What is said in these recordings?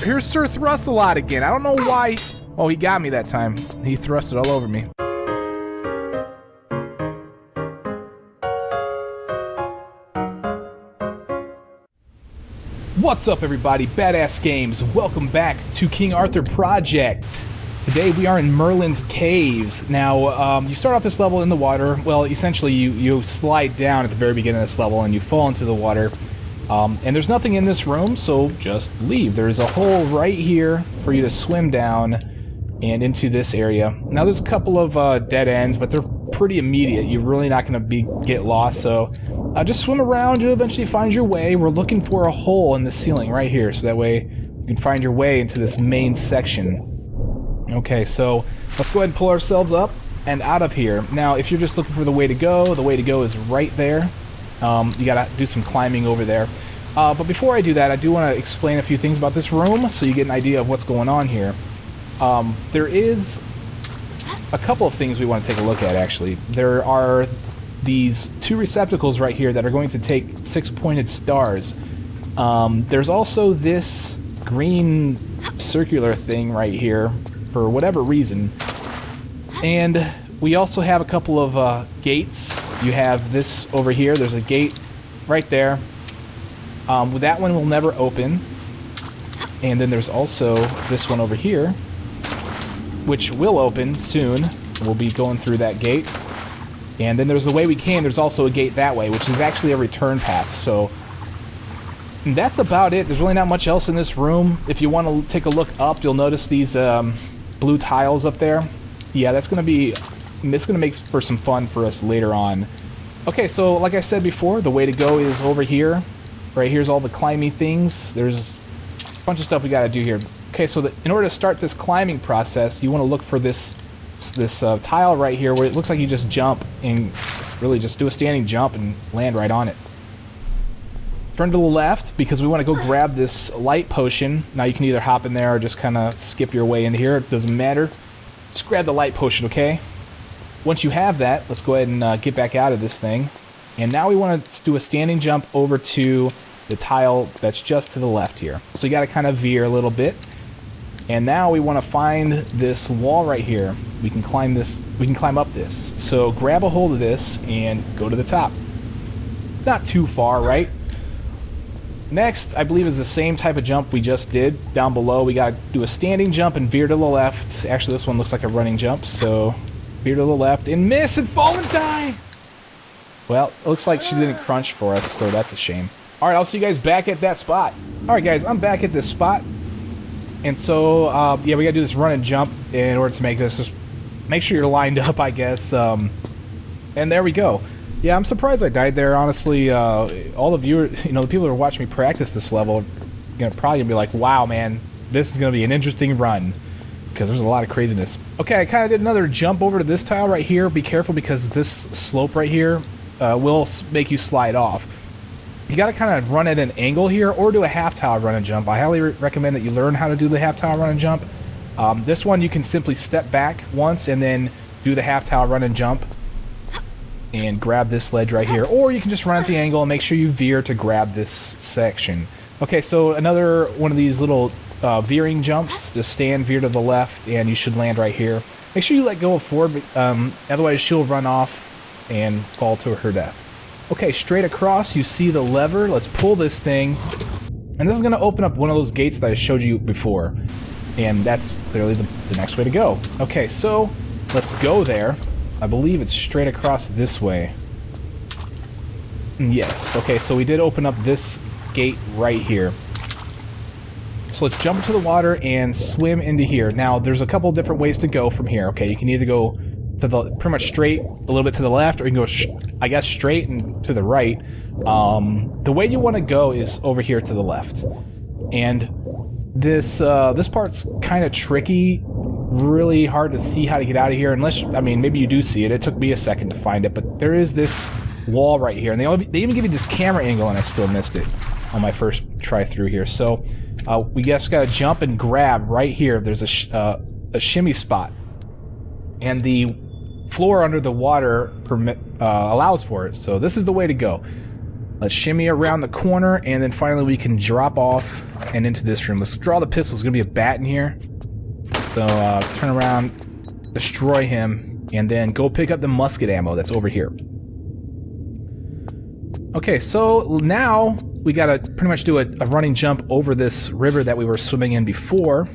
here's Sir Thrust-a-lot again. I don't know why. Oh, he got me that time. He thrusted all over me. What's up, everybody? Badass Games. Welcome back to King Arthur Project. Today we are in Merlin's caves. Now, you start off this level in the water. Well, essentially you slide down at the very beginning of this level and you fall into the water. And there's nothing in this room, so just leave. There's a hole right here for you to swim down and into this area. Now, there's a couple of dead ends, but they're pretty immediate. You're really not going to get lost, so just swim around. You'll eventually find your way. We're looking for a hole in the ceiling right here, so that way you can find your way into this main section. Okay, so let's go ahead and pull ourselves up and out of here. Now, if you're just looking for the way to go is right there. You gotta do some climbing over there. But before I do that, I do want to explain a few things about this room so you get an idea of what's going on here. There is a couple of things we want to take a look at, actually. There are these two receptacles right here that are going to take 6-pointed stars. There's also this green circular thing right here for whatever reason. And we also have a couple of gates. You have this over here. There's a gate right there. That one will never open. And then there's also this one over here, which will open soon. We'll be going through that gate. And then there's the way we came. There's also a gate that way, which is actually a return path. So that's about it. There's really not much else in this room. If you want to take a look up, you'll notice these blue tiles up there. Yeah, it's going to make for some fun for us later on. Okay, so like I said before, the way to go is over here. Right here's all the climbing things. There's a bunch of stuff we got to do here. Okay, so in order to start this climbing process, you want to look for this tile right here where it looks like you just jump and really just do a standing jump and land right on it. Turn to the left because we want to go grab this light potion. Now you can either hop in there or just kind of skip your way in here. It doesn't matter. Just grab the light potion, okay? Once you have that, let's go ahead and get back out of this thing. And now we want to do a standing jump over to the tile that's just to the left here. So you got to kind of veer a little bit. And now we want to find this wall right here. We can climb this. We can climb up this. So grab a hold of this and go to the top. Not too far, right? Next, I believe, is the same type of jump we just did. Down below, we got to do a standing jump and veer to the left. Actually, this one looks like a running jump, so veer to the left and miss and fall and die. Well, it looks like she didn't crunch for us, so that's a shame. All right, I'll see you guys back at that spot. All right, guys, I'm back at this spot. And so, yeah, we got to do this run and jump in order to make this. Just make sure you're lined up, I guess. And there we go. Yeah, I'm surprised I died there, honestly. All the viewers, the people who are watching me practice this level are probably going to be like, wow, man, this is going to be an interesting run. Because there's a lot of craziness. Okay, I kind of did another jump over to this tile right here. Be careful because this slope right here will make you slide off. You got to kind of run at an angle here or do a half tile run and jump. I highly recommend that you learn how to do the half tile run and jump. This one you can simply step back once and then do the half tile run and jump and grab this ledge right here. Or you can just run at the angle and make sure you veer to grab this section. Okay, so another one of these little veering jumps. Just stand, veer to the left, and you should land right here. Make sure you let go of forward, otherwise she'll run off and fall to her death. Okay, straight across, you see the lever. Let's pull this thing. And this is going to open up one of those gates that I showed you before. And that's clearly the next way to go. Okay, so let's go there. I believe it's straight across this way. Yes, okay, so we did open up this gate right here. So let's jump into the water and swim into here. Now, there's a couple different ways to go from here. Okay, you can either go to the pretty much straight, a little bit to the left, or you can go, I guess, straight and to the right. The way you want to go is over here to the left. And this part's kind of tricky. Really hard to see how to get out of here, unless, I mean, maybe you do see it. It took me a second to find it, but there is this wall right here, and they even give you this camera angle, and I still missed it on my first try through here. So we just gotta jump and grab right here. There's a shimmy spot, and the floor under the water allows for it. So this is the way to go. Let's shimmy around the corner, and then finally we can drop off and into this room. Let's draw the pistol. There's going to be a bat in here. So turn around, destroy him, and then go pick up the musket ammo that's over here. Okay, so now we gotta pretty much do a running jump over this river that we were swimming in before.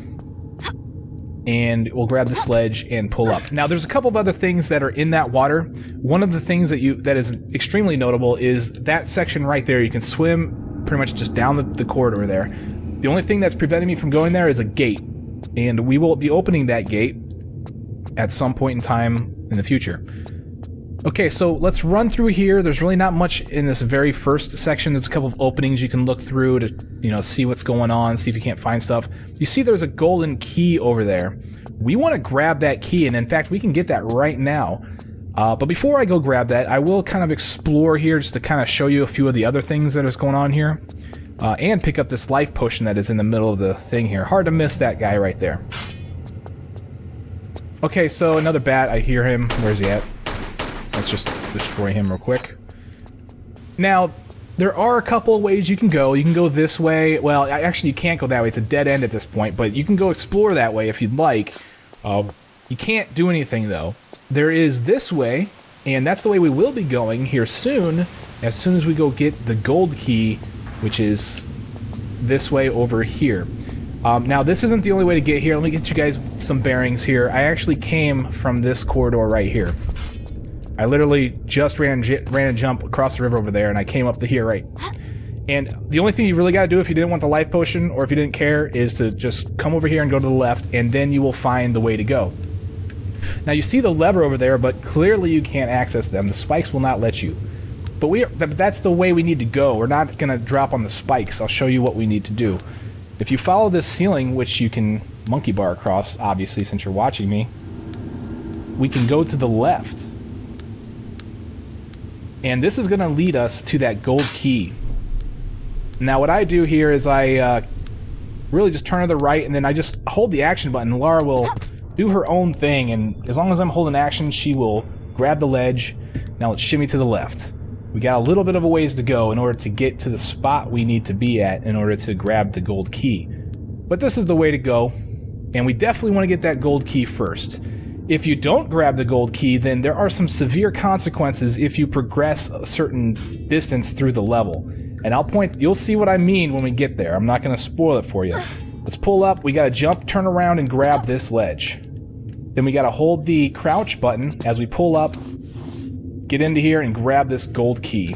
And we'll grab the sledge and pull up. Now, there's a couple of other things that are in that water. One of the things that is extremely notable is that section right there. You can swim pretty much just down the corridor there. The only thing that's preventing me from going there is a gate. And we will be opening that gate at some point in time in the future. Okay, so let's run through here. There's really not much in this very first section. There's a couple of openings you can look through to, you know, see what's going on, see if you can't find stuff. You see there's a golden key over there. We want to grab that key, and in fact, we can get that right now. But before I go grab that, I will kind of explore here just to kind of show you a few of the other things that is going on here. And pick up this life potion that is in the middle of the thing here. Hard to miss that guy right there. Okay, so another bat. I hear him. Where's he at? Let's just destroy him real quick. Now, there are a couple of ways you can go. You can go this way. Well, actually, you can't go that way. It's a dead end at this point, but you can go explore that way if you'd like. You can't do anything, though. There is this way, and that's the way we will be going here soon as we go get the gold key, which is this way over here. Now, this isn't the only way to get here. Let me get you guys some bearings here. I actually came from this corridor right here. I literally just ran a jump across the river over there, and I came up to here, right? And the only thing you really got to do if you didn't want the life potion, or if you didn't care, is to just come over here and go to the left, and then you will find the way to go. Now, you see the lever over there, but clearly you can't access them. The spikes will not let you. But that's the way we need to go. We're not going to drop on the spikes. I'll show you what we need to do. If you follow this ceiling, which you can monkey bar across, obviously, since you're watching me, we can go to the left. And this is going to lead us to that gold key. Now, what I do here is I really just turn to the right, and then I just hold the action button. Laura will do her own thing, and as long as I'm holding action, she will grab the ledge. Now let's shimmy to the left. We got a little bit of a ways to go in order to get to the spot we need to be at in order to grab the gold key. But this is the way to go, and we definitely want to get that gold key first. If you don't grab the gold key, then there are some severe consequences if you progress a certain distance through the level. And you'll see what I mean when we get there. I'm not going to spoil it for you. Let's pull up. We got to jump, turn around, and grab this ledge. Then we got to hold the crouch button as we pull up, get into here, and grab this gold key.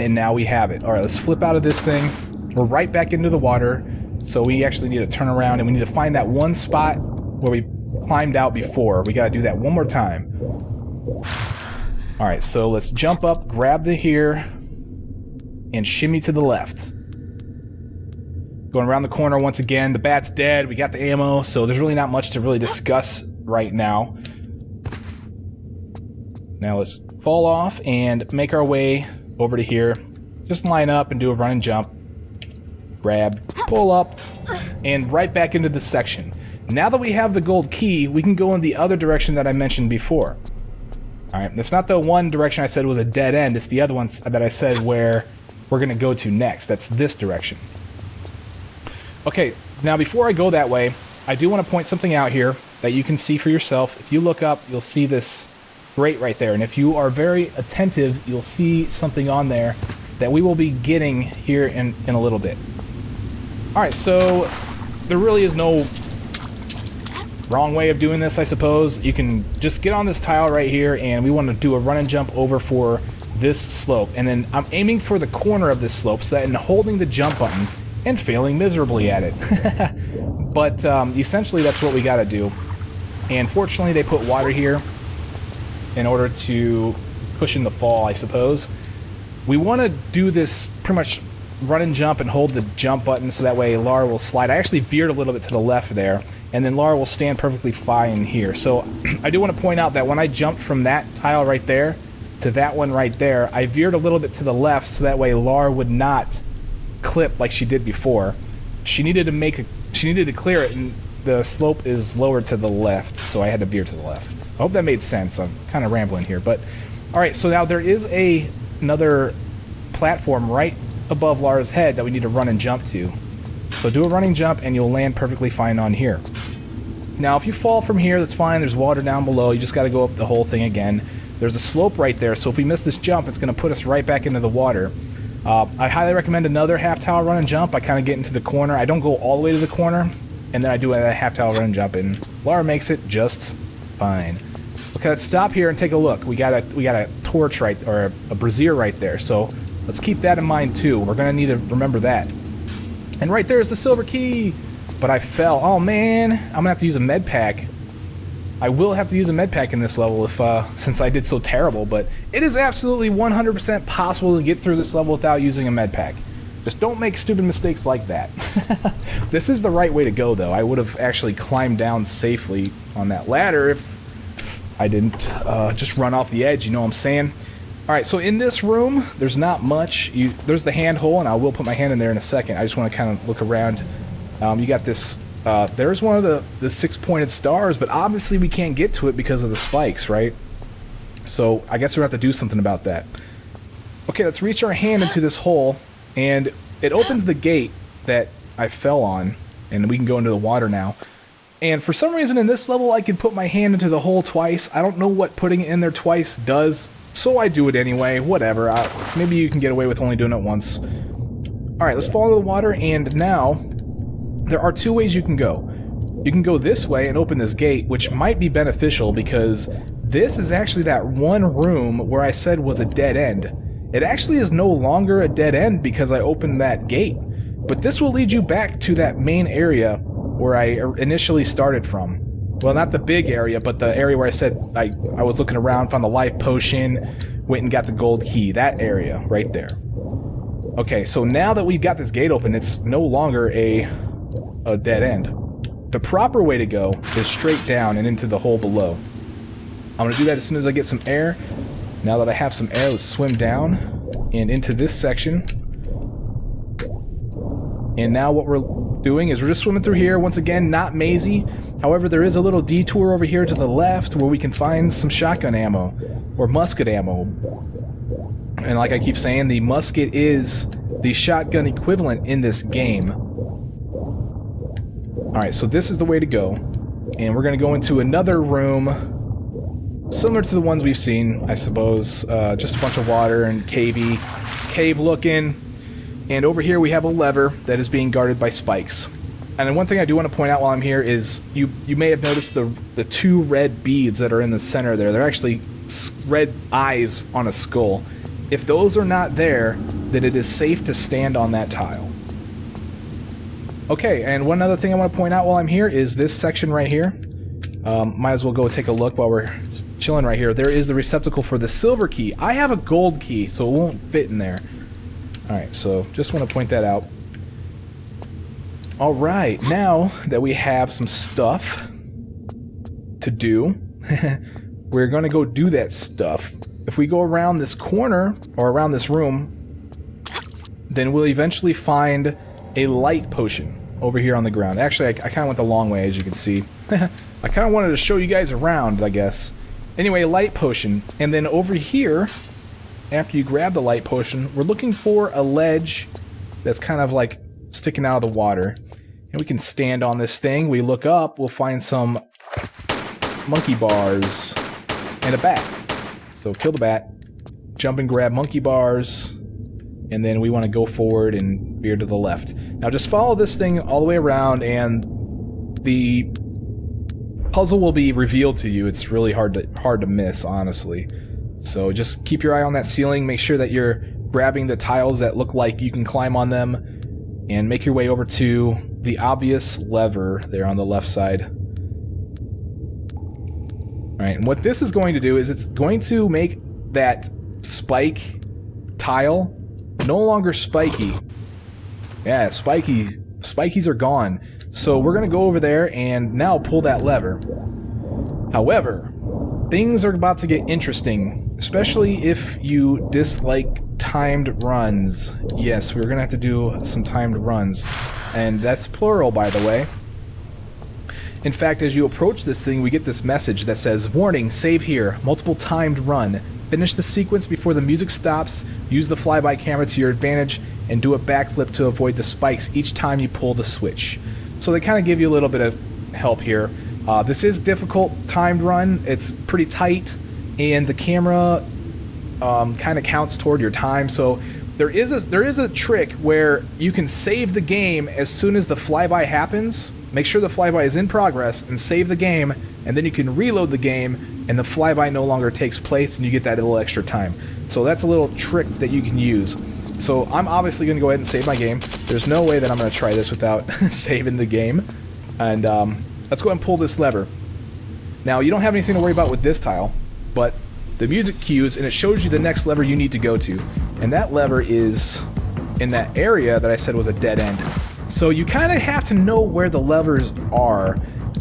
And now we have it. All right, let's flip out of this thing. We're right back into the water, so we actually need to turn around, and we need to find that one spot where we climbed out before. We got to do that one more time. All right, so let's jump up, grab the here, and shimmy to the left. Going around the corner once again. The bat's dead. We got the ammo, so there's really not much to really discuss right now. Now let's fall off and make our way over to here. Just line up and do a run and jump. Grab, pull up, and right back into the section. Now that we have the gold key, we can go in the other direction that I mentioned before. Alright, that's not the one direction I said was a dead end. It's the other one that I said where we're going to go to next. That's this direction. Okay, now before I go that way, I do want to point something out here that you can see for yourself. If you look up, you'll see this grate right there. And if you are very attentive, you'll see something on there that we will be getting here in a little bit. Alright, so there really is no wrong way of doing this, I suppose. You can just get on this tile right here, and we want to do a run and jump over for this slope. And then I'm aiming for the corner of this slope so that and holding the jump button and failing miserably at it. But essentially that's what we got to do. And fortunately they put water here in order to cushion the fall, I suppose. We want to do this pretty much run and jump and hold the jump button so that way Laura will slide. I actually veered a little bit to the left there, and then Laura will stand perfectly fine here. So I do want to point out that when I jumped from that tile right there to that one right there, I veered a little bit to the left so that way Laura would not clip like she did before. She needed to clear it, and the slope is lower to the left, so I had to veer to the left. I hope that made sense. I'm kind of rambling here, but alright, so now there is another platform right above Laura's head that we need to run and jump to. So do a running jump and you'll land perfectly fine on here. Now if you fall from here, that's fine. There's water down below. You just got to go up the whole thing again. There's a slope right there, so if we miss this jump, it's going to put us right back into the water. I highly recommend another half tower run and jump. I kind of get into the corner. I don't go all the way to the corner, and then I do a half tower run and jump, and Laura makes it just fine. Okay, let's stop here and take a look. We got a torch right, or a brazier right there, so let's keep that in mind too. We're going to need to remember that. And right there is the silver key, but I fell. Oh man, I'm going to have to use a med pack. I will have to use a med pack in this level if since I did so terrible, but it is absolutely 100% possible to get through this level without using a med pack. Just don't make stupid mistakes like that. This is the right way to go, though. I would have actually climbed down safely on that ladder if I didn't just run off the edge, you know what I'm saying? Alright, so in this room, there's not much. There's the hand hole, and I will put my hand in there in a second. I just want to kind of look around. You got this... there's one of the six-pointed stars, but obviously we can't get to it because of the spikes, right? So I guess we're going to have to do something about that. Okay, let's reach our hand into this hole, and it opens the gate that I fell on, and we can go into the water now. And for some reason in this level I can put my hand into the hole twice. I don't know what putting it in there twice does, so I do it anyway. Whatever. Maybe you can get away with only doing it once. Alright, let's fall into the water, and now... there are two ways you can go. You can go this way and open this gate, which might be beneficial because this is actually that one room where I said was a dead end. It actually is no longer a dead end because I opened that gate. But this will lead you back to that main area where I initially started from. Well, not the big area, but the area where I said I was looking around, found the life potion, went and got the gold key. That area right there. Okay, so now that we've got this gate open, it's no longer a dead end. The proper way to go is straight down and into the hole below. I'm going to do that as soon as I get some air. Now that I have some air, let's swim down and into this section. And now what we're doing is we're just swimming through here. Once again, not mazy. However, there is a little detour over here to the left where we can find some shotgun ammo or musket ammo. And like I keep saying, the musket is the shotgun equivalent in this game. Alright, so this is the way to go, and we're going to go into another room, similar to the ones we've seen, I suppose, just a bunch of water and cave looking, and over here we have a lever that is being guarded by spikes. And then one thing I do want to point out while I'm here is, you may have noticed the two red beads that are in the center there. They're actually red eyes on a skull. If those are not there, then it is safe to stand on that tile. Okay, and one other thing I want to point out while I'm here is this section right here. Might as well go take a look while we're chilling right here. There is the receptacle for the silver key. I have a gold key, so it won't fit in there. Alright, so just want to point that out. Alright, now that we have some stuff to do, we're going to go do that stuff. If we go around this corner, or around this room, then we'll eventually find a light potion over here on the ground. Actually, I kind of went the long way, as you can see. I kind of wanted to show you guys around, I guess. Anyway, light potion. And then over here, after you grab the light potion, we're looking for a ledge that's kind of like sticking out of the water. And we can stand on this thing. We look up, we'll find some monkey bars and a bat. So kill the bat, jump and grab monkey bars, and then we want to go forward and veer to the left. Now just follow this thing all the way around, and the puzzle will be revealed to you. It's really hard to miss, honestly. So just keep your eye on that ceiling. Make sure that you're grabbing the tiles that look like you can climb on them, and make your way over to the obvious lever there on the left side. Alright, and what this is going to do is it's going to make that spike tile no longer spiky. Yeah, spikies are gone. So we're going to go over there and now pull that lever. However, things are about to get interesting, especially if you dislike timed runs. Yes, we're going to have to do some timed runs. And that's plural, by the way. In fact, as you approach this thing, we get this message that says, "Warning, save here, multiple timed run. Finish the sequence before the music stops, use the flyby camera to your advantage, and do a backflip to avoid the spikes each time you pull the switch. So they kind of give you a little bit of help here. This is difficult timed run. It's pretty tight, and the camera kind of counts toward your time. So there is a trick where you can save the game as soon as the flyby happens. Make sure the flyby is in progress and save the game, and then you can reload the game and the flyby no longer takes place and you get that little extra time. So that's a little trick that you can use. So I'm obviously going to go ahead and save my game. There's no way that I'm going to try this without saving the game. And let's go ahead and pull this lever. Now, you don't have anything to worry about with this tile, but the music cues and it shows you the next lever you need to go to. And that lever is in that area that I said was a dead end. So you kind of have to know where the levers are.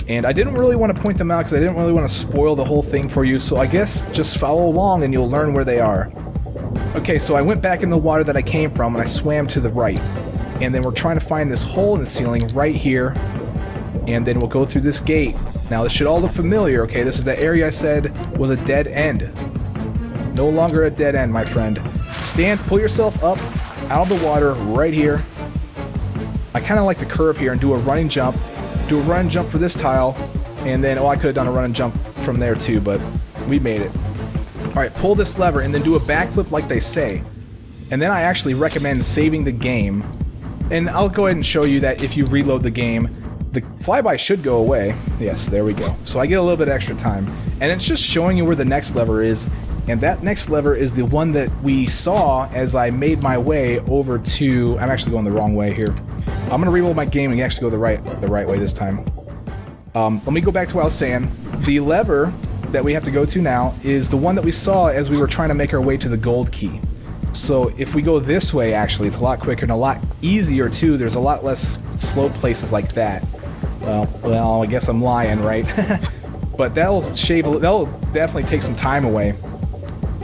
And I didn't really want to point them out because I didn't really want to spoil the whole thing for you. So I guess just follow along and you'll learn where they are. Okay, so I went back in the water that I came from and I swam to the right. And then we're trying to find this hole in the ceiling right here. And then we'll go through this gate. Now this should all look familiar, okay? This is the area I said was a dead end. No longer a dead end, my friend. Pull yourself up out of the water right here. I kind of like the curve here and do a running jump. Do a run and jump for this tile. And then, oh, I could have done a run and jump from there too, but we made it. Alright, pull this lever and then do a backflip like they say. And then I actually recommend saving the game. And I'll go ahead and show you that if you reload the game, the flyby should go away. Yes, there we go. So I get a little bit extra time. And it's just showing you where the next lever is. And that next lever is the one that we saw as I made my way over to... I'm actually going the wrong way here. I'm going to reload my game and actually go the right way this time. Let me go back to what I was saying. The lever that we have to go to now is the one that we saw as we were trying to make our way to the gold key. So if we go this way, actually, it's a lot quicker and a lot easier too. There's a lot less slow places like that. Well, I guess I'm lying, right? But that'll definitely take some time away.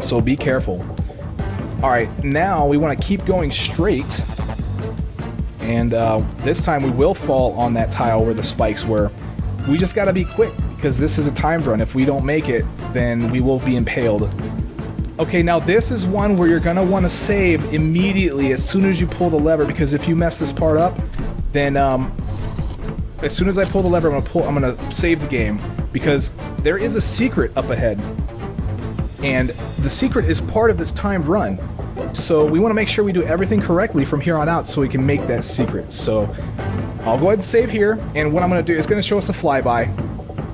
So be careful. Alright, now we want to keep going straight. And this time we will fall on that tile where the spikes were. We just gotta be quick, because this is a timed run. If we don't make it, then we will be impaled. Okay, now this is one where you're gonna want to save immediately as soon as you pull the lever, because if you mess this part up, then as soon as I pull the lever, I'm gonna save the game, because there is a secret up ahead. And the secret is part of this timed run. So we want to make sure we do everything correctly from here on out so we can make that secret. So I'll go ahead and save here, and what I'm going to do is going to show us a flyby.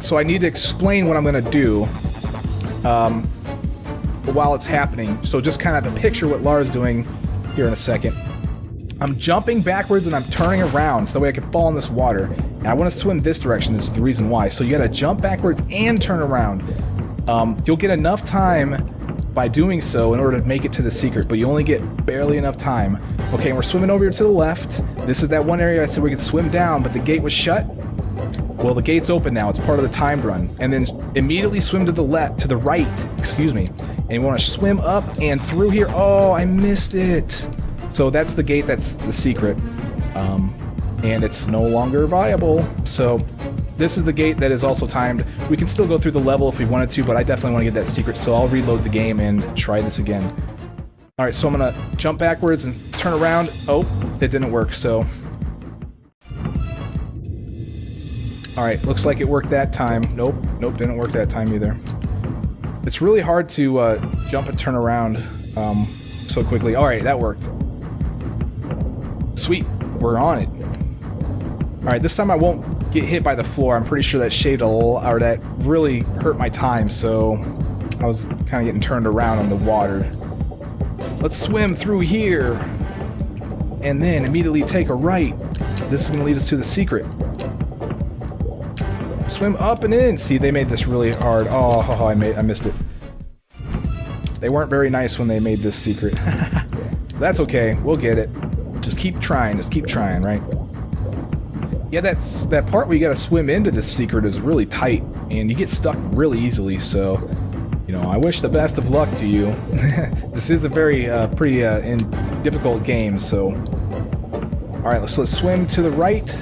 So I need to explain what I'm going to do while it's happening. So just kind of to picture what Lara's doing here in a second. I'm jumping backwards and I'm turning around so that way I can fall in this water. And I want to swim this direction is the reason why. So you got to jump backwards and turn around. You'll get enough time by doing so in order to make it to the secret, but you only get barely enough time. Okay, and we're swimming over here to the left. This is that one area I said we could swim down, but the gate was shut. Well, the gate's open now. It's part of the timed run. And then immediately swim to the left, to the right, excuse me. And you want to swim up and through here. Oh, I missed it. So that's the gate, that's the secret. And it's no longer viable. So this is the gate that is also timed. We can still go through the level if we wanted to, but I definitely want to get that secret, so I'll reload the game and try this again. Alright, so I'm going to jump backwards and turn around. Oh, it didn't work, so... Alright, looks like it worked that time. Nope, didn't work that time either. It's really hard to jump and turn around so quickly. Alright, that worked. Sweet, we're on it. Alright, this time I won't get hit by the floor. I'm pretty sure that shaved a little, or that really hurt my time, so I was kind of getting turned around on the water. Let's swim through here and then immediately take a right. This is going to lead us to the secret. Swim up and in. See, they made this really hard. Oh, I missed it. They weren't very nice when they made this secret. That's okay. We'll get it. Just keep trying, right? Yeah, that part where you gotta swim into this secret is really tight, and you get stuck really easily, so, you know, I wish the best of luck to you. This is a very, pretty difficult game, so... Alright, let's swim to the right.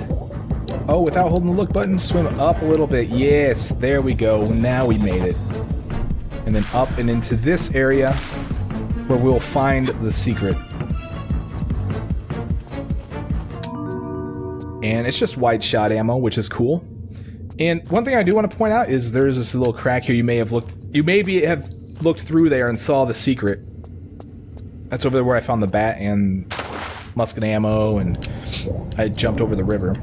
Oh, without holding the look button, swim up a little bit. Yes, there we go. Now we made it. And then up and into this area, where we'll find the secret. And it's just wide shot ammo, which is cool. And one thing I do want to point out is there's this little crack here. You may have looked through there and saw the secret. That's over there where I found the bat and musket ammo, and I jumped over the river.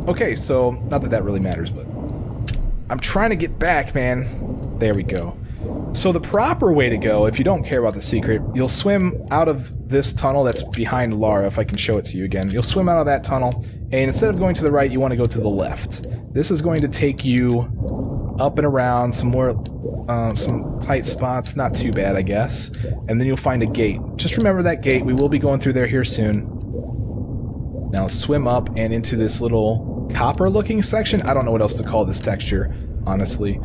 Okay, so not that that really matters, but I'm trying to get back, man. There we go. So the proper way to go, if you don't care about the secret, you'll swim out of this tunnel that's behind Lara, if I can show it to you again. You'll swim out of that tunnel, and instead of going to the right, you want to go to the left. This is going to take you up and around some more, some tight spots, not too bad, I guess. And then you'll find a gate. Just remember that gate. We will be going through there here soon. Now swim up and into this little copper-looking section. I don't know what else to call this texture, honestly.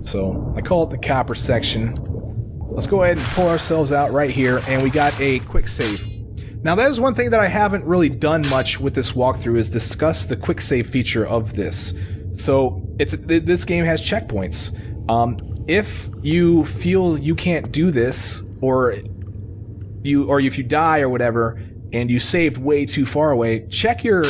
So I call it the copper section. Let's go ahead and pull ourselves out right here, and we got a quick save. Now that is one thing that I haven't really done much with this walkthrough, is discuss the quick save feature of this. So this game has checkpoints. If you feel you can't do this, or if you die or whatever, and you saved way too far away, check your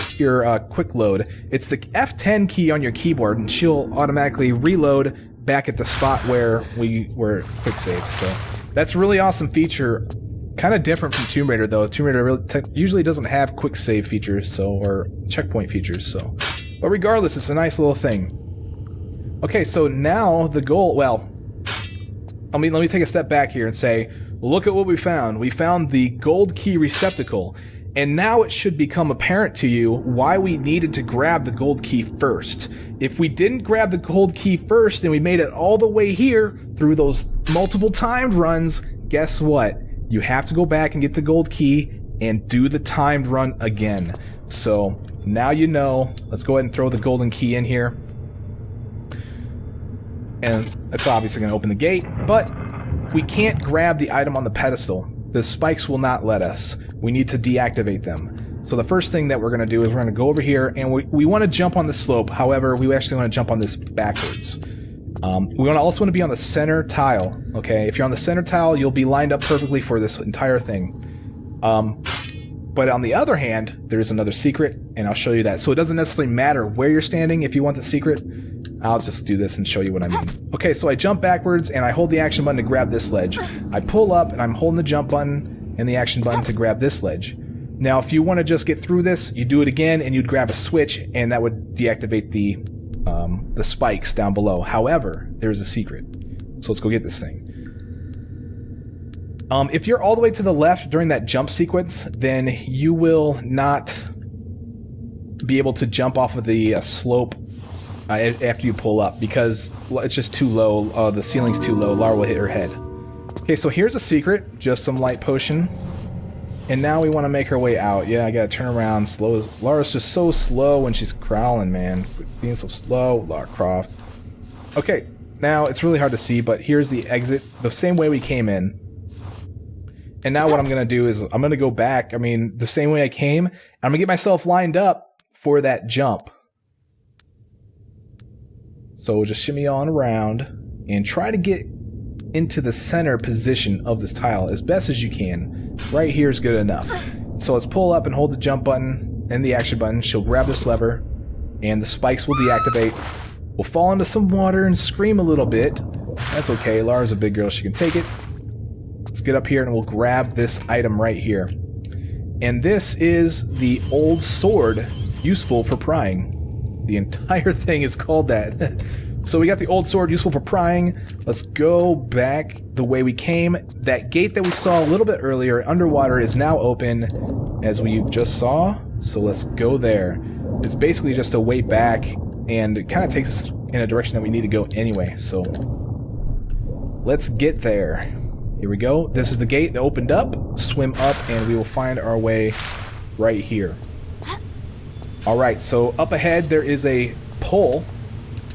quick load. It's the F10 key on your keyboard, and she'll automatically reload back at the spot where we were quick saved. So that's a really awesome feature. Kind of different from Tomb Raider though. Tomb Raider usually doesn't have quick save features, or checkpoint features. So, but regardless, it's a nice little thing. Okay, so now the goal. Well, let me take a step back here and say, look at what we found. We found the gold key receptacle, and now it should become apparent to you why we needed to grab the gold key first. If we didn't grab the gold key first and we made it all the way here through those multiple timed runs, guess what? You have to go back and get the gold key and do the timed run again. So now you know. Let's go ahead and throw the golden key in here. And that's obviously going to open the gate, but we can't grab the item on the pedestal. The spikes will not let us. We need to deactivate them. So the first thing that we're going to do is we're going to go over here, and we want to jump on the slope. However, we actually want to jump on this backwards. We also want to be on the center tile. Okay, if you're on the center tile, you'll be lined up perfectly for this entire thing. But on the other hand, there's another secret, and I'll show you that. So it doesn't necessarily matter where you're standing if you want the secret. I'll just do this and show you what I mean. Okay, so I jump backwards, and I hold the action button to grab this ledge. I pull up, and I'm holding the jump button and the action button to grab this ledge. Now, if you want to just get through this, you do it again, and you'd grab a switch, and that would deactivate the spikes down below. However, there's a secret. So let's go get this thing. If you're all the way to the left during that jump sequence, then you will not be able to jump off of the slope after you pull up, because it's just too low. The ceiling's too low. Lara will hit her head. Okay, so here's a secret. Just some light potion. And now we want to make her way out. Yeah, I gotta turn around slow. Lara's just so slow when she's crawling, man. Quit being so slow, Lara Croft. Okay, now it's really hard to see, but here's the exit. The same way we came in. And now what I'm gonna do is I'm gonna go back, the same way I came. And I'm gonna get myself lined up for that jump. So we'll just shimmy on around and try to get into the center position of this tile as best as you can. Right here is good enough. So let's pull up and hold the jump button and the action button. She'll grab this lever and the spikes will deactivate. We'll fall into some water and scream a little bit. That's okay. Lara's a big girl. She can take it. Let's get up here and we'll grab this item right here. And this is the old sword, useful for prying. The entire thing is called that. So we got the old sword, useful for prying. Let's go back the way we came. That gate that we saw a little bit earlier underwater is now open, as we just saw. So let's go there. It's basically just a way back, and it kind of takes us in a direction that we need to go anyway. So let's get there. Here we go. This is the gate that opened up. Swim up, and we will find our way right here. Alright, so up ahead there is a pole.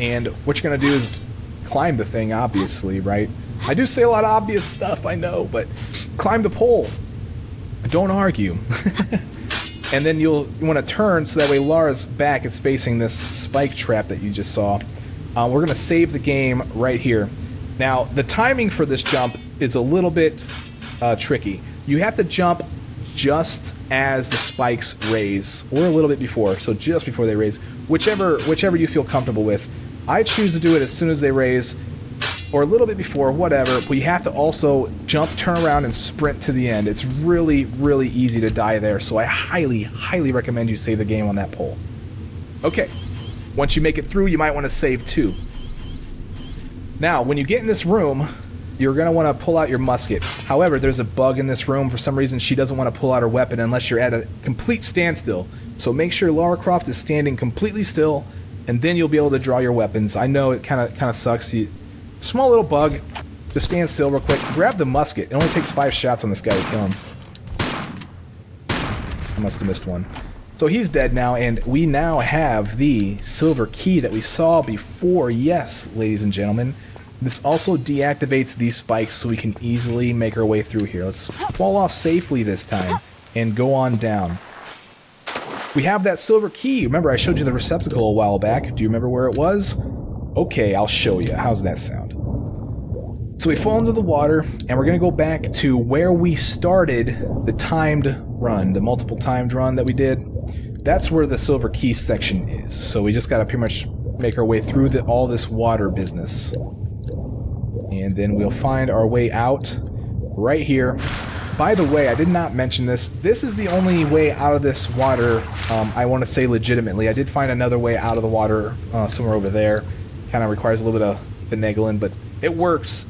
And what you're going to do is climb the thing, obviously, right? I do say a lot of obvious stuff, I know, but climb the pole. Don't argue. And then you want to turn so that way Lara's back is facing this spike trap that you just saw. We're going to save the game right here. Now, the timing for this jump is a little bit tricky. You have to jump just as the spikes raise, or a little bit before, so just before they raise, whichever you feel comfortable with. I choose to do it as soon as they raise, or a little bit before, whatever, but you have to also jump, turn around, and sprint to the end. It's really, really easy to die there, so I highly, highly recommend you save the game on that pole. Okay, once you make it through, you might want to save too. Now, when you get in this room, you're going to want to pull out your musket. However, there's a bug in this room. For some reason, she doesn't want to pull out her weapon unless you're at a complete standstill. So make sure Lara Croft is standing completely still, and then you'll be able to draw your weapons. I know it kind of sucks. Small little bug. Just stand still real quick. Grab the musket. It only takes 5 shots on this guy to kill him. I must have missed one. So he's dead now, and we now have the silver key that we saw before. Yes, ladies and gentlemen. This also deactivates these spikes so we can easily make our way through here. Let's fall off safely this time and go on down. We have that silver key. Remember, I showed you the receptacle a while back. Do you remember where it was? Okay, I'll show you. How's that sound? So we fall into the water, and we're going to go back to where we started the timed run, the multiple timed run that we did. That's where the silver key section is. So we just got to pretty much make our way through all this water business. And then we'll find our way out right here. By the way, I did not mention this. This is the only way out of this water, I want to say legitimately. I did find another way out of the water somewhere over there. Kind of requires a little bit of finagling, but it works.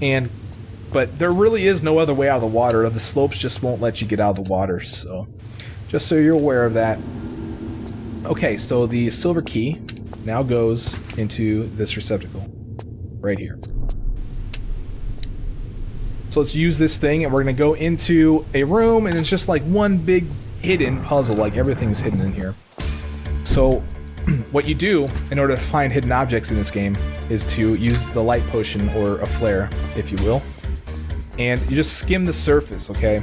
But there really is no other way out of the water. The slopes just won't let you get out of the water. So just so you're aware of that. Okay, so the silver key now goes into this receptacle right here. So let's use this thing, and we're going to go into a room, and it's just like one big hidden puzzle, like everything's hidden in here. So what you do in order to find hidden objects in this game is to use the light potion, or a flare, if you will, and you just skim the surface, okay?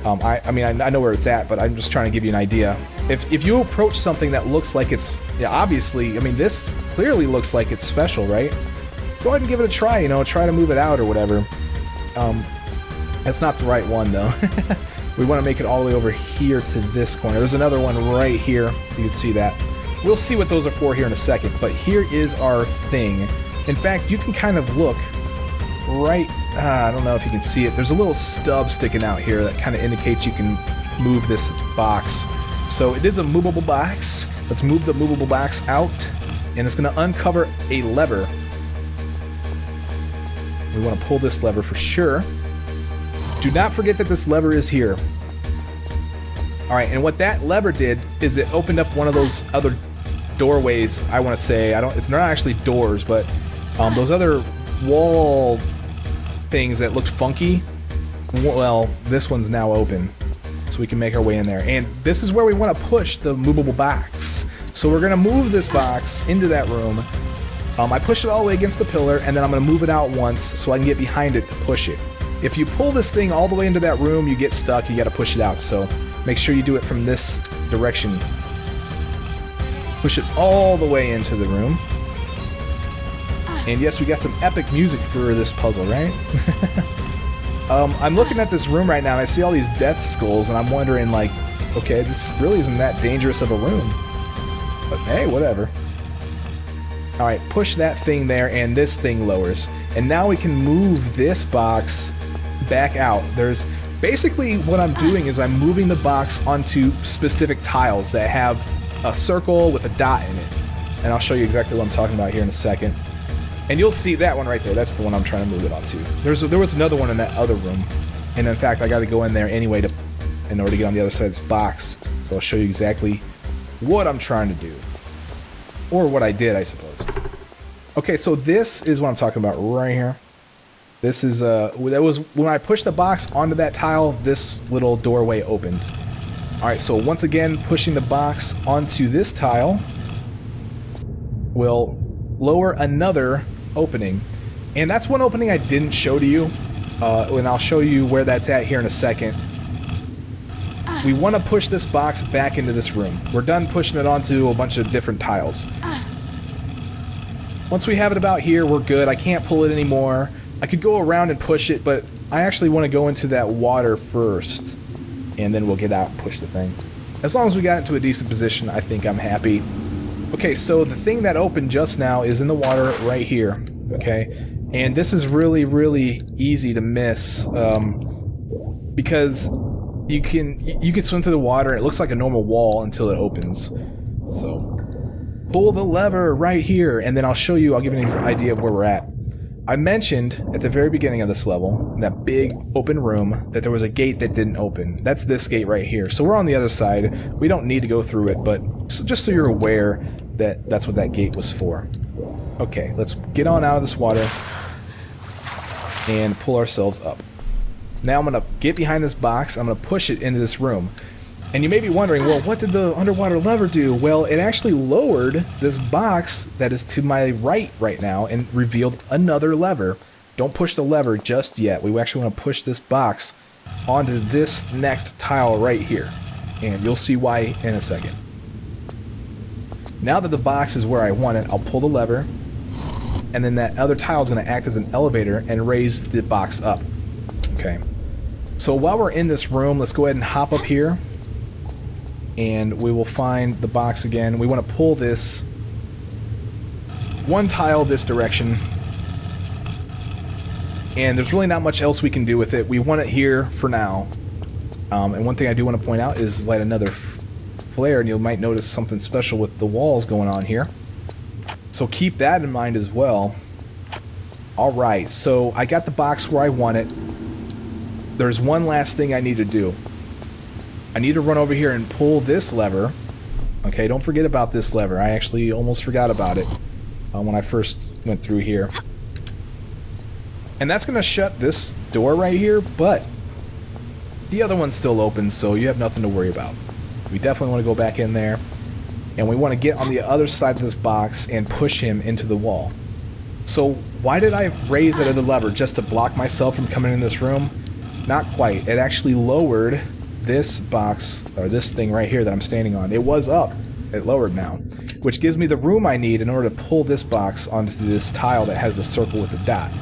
I mean, I know where it's at, but I'm just trying to give you an idea. If you approach something that looks like it's, yeah, obviously, I mean, this clearly looks like it's special, right? Go ahead and give it a try, you know, try to move it out or whatever. That's not the right one, though. We want to make it all the way over here to this corner. There's another one right here. You can see that. We'll see what those are for here in a second, but here is our thing. In fact, you can kind of look right... I don't know if you can see it. There's a little stub sticking out here that kind of indicates you can move this box. So it is a movable box. Let's move the movable box out, and it's going to uncover a lever. We want to pull this lever for sure. Do not forget that this lever is here. Alright, and what that lever did is it opened up one of those other doorways, I want to say. It's not actually doors, but those other wall things that looked funky, well, this one's now open. So we can make our way in there. And this is where we want to push the movable box. So we're going to move this box into that room. I push it all the way against the pillar, and then I'm going to move it out once so I can get behind it to push it. If you pull this thing all the way into that room, you get stuck, you got to push it out. So make sure you do it from this direction. Push it all the way into the room. And yes, we got some epic music for this puzzle, right? I'm looking at this room right now, and I see all these death skulls, and I'm wondering, like, okay, this really isn't that dangerous of a room. But hey, whatever. Alright, push that thing there, and this thing lowers. And now we can move this box back out. There's basically what I'm doing is I'm moving the box onto specific tiles that have a circle with a dot in it. And I'll show you exactly what I'm talking about here in a second. And you'll see that one right there. That's the one I'm trying to move it onto. There was another one in that other room. And in fact, I got to go in there anyway in order to get on the other side of this box. So I'll show you exactly what I'm trying to do. Or what I did, I suppose. Okay, so this is what I'm talking about right here. This is, that was when I pushed the box onto that tile, this little doorway opened. Alright, so once again, pushing the box onto this tile will lower another opening. And that's one opening I didn't show to you, and I'll show you where that's at here in a second. We want to push this box back into this room. We're done pushing it onto a bunch of different tiles. Once we have it about here, we're good. I can't pull it anymore. I could go around and push it, but I actually want to go into that water first. and then we'll get out and push the thing. As long as we got into a decent position, I think I'm happy. Okay, so the thing that opened just now is in the water right here, okay? And this is really, really easy to miss, because you can swim through the water and it looks like a normal wall until it opens. So, pull the lever right here, and then I'll show you, I'll give you an idea of where we're at. I mentioned at the very beginning of this level, in that big open room, that there was a gate that didn't open. That's this gate right here. So we're on the other side. We don't need to go through it, but just so you're aware that that's what that gate was for. Okay, let's get on out of this water and pull ourselves up. Now I'm going to get behind this box. I'm going to push it into this room. And you may be wondering, well, what did the underwater lever do? Well, it actually lowered this box that is to my right now and revealed another lever. Don't push the lever just yet. We actually want to push this box onto this next tile right here. And you'll see why in a second. Now that the box is where I want it, I'll pull the lever. And then that other tile is going to act as an elevator and raise the box up. Okay. So while we're in this room, let's go ahead and hop up here. And we will find the box again. We want to pull this one tile this direction. And there's really not much else we can do with it. We want it here for now. And one thing I do want to point out is light another flare, and you might notice something special with the walls going on here. So keep that in mind as well. Alright, so I got the box where I want it. There's one last thing I need to do. I need to run over here and pull this lever. Okay, don't forget about this lever. I actually almost forgot about it when I first went through here. And that's going to shut this door right here, but the other one's still open, so you have nothing to worry about. We definitely want to go back in there, and we want to get on the other side of this box and push him into the wall. So why did I raise that other lever? Just to block myself from coming in this room? Not quite. It actually lowered this box, or this thing right here that I'm standing on. It was up. It lowered now, which gives me the room I need in order to pull this box onto this tile that has the circle with the dot.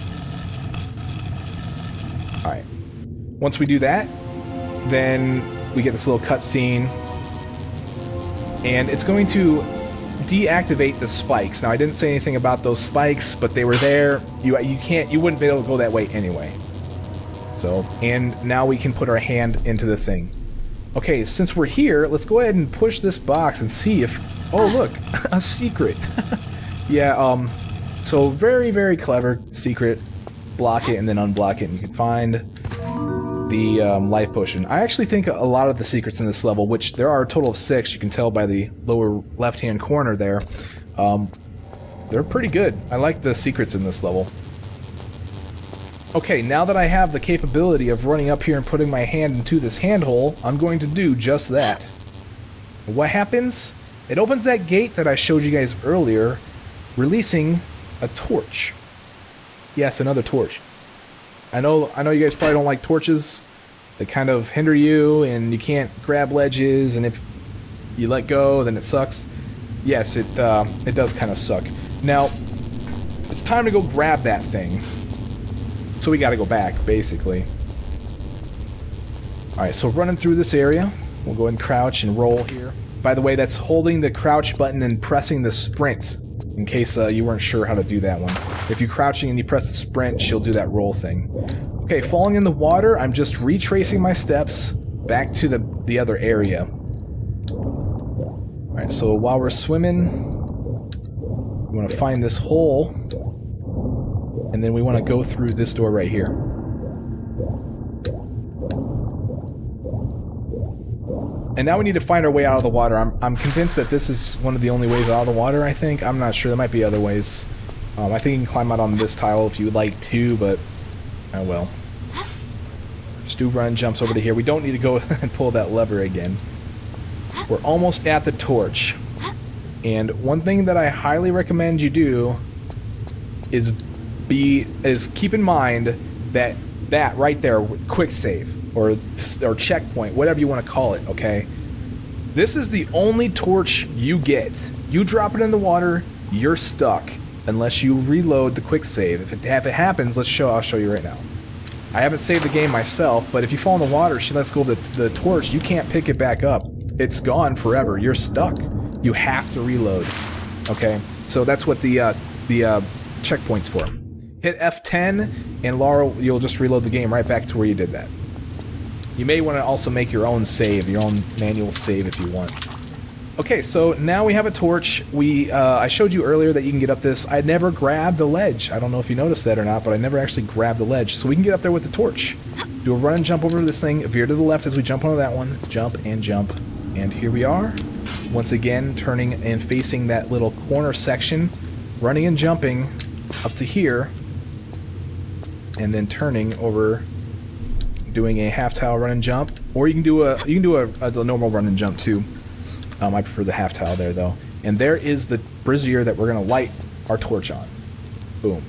Alright. Once we do that, then we get this little cutscene, and it's going to deactivate the spikes. Now, I didn't say anything about those spikes, but they were there. You wouldn't be able to go that way anyway. So, and now we can put our hand into the thing. Okay, since we're here, let's go ahead and push this box and see if... Oh, look! A secret! Yeah, so very, very clever secret. Block it and then unblock it, and you can find the life potion. I actually think a lot of the secrets in this level, which there are a total of 6, you can tell by the lower left-hand corner there, they're pretty good. I like the secrets in this level. Okay, now that I have the capability of running up here and putting my hand into this handhole, I'm going to do just that. What happens? It opens that gate that I showed you guys earlier, releasing a torch. Yes, another torch. I know you guys probably don't like torches. They kind of hinder you, and you can't grab ledges, and if you let go, then it sucks. Yes, it does kind of suck. Now, it's time to go grab that thing. So we gotta go back, basically. Alright, so running through this area, we'll go ahead and crouch and roll here. By the way, that's holding the crouch button and pressing the sprint, in case you weren't sure how to do that one. If you're crouching and you press the sprint, she'll do that roll thing. Okay, falling in the water, I'm just retracing my steps back to the other area. Alright, so while we're swimming, we want to find this hole. And then we want to go through this door right here. And now we need to find our way out of the water. I'm convinced that this is one of the only ways out of the water, I think. I'm not sure. There might be other ways. I think you can climb out on this tile if you would like to, but... oh well. Just do run jumps over to here. We don't need to go and pull that lever again. We're almost at the torch. And one thing that I highly recommend you do is keep in mind that right there, quick save or checkpoint, whatever you want to call it, okay? This is the only torch you get. You drop it in the water, you're stuck unless you reload the quick save. If it happens, I'll show you right now. I haven't saved the game myself, but if you fall in the water, she lets go of the torch, you can't pick it back up. It's gone forever. You're stuck. You have to reload. Okay, so that's what the checkpoint's for. Hit F10, and Laura, you'll just reload the game right back to where you did that. You may want to also make your own save, your own manual save if you want. Okay, so now we have a torch. I showed you earlier that you can get up this. I never grabbed the ledge. I don't know if you noticed that or not, but I never actually grabbed the ledge. So we can get up there with the torch. Do a run and jump over to this thing, veer to the left as we jump onto that one, jump and jump. And here we are. Once again, turning and facing that little corner section, running and jumping up to here, and then turning over, doing a half tile run and jump, or you can do a normal run and jump too. I prefer the half tile there though. And there is the brazier that we're gonna light our torch on. Boom.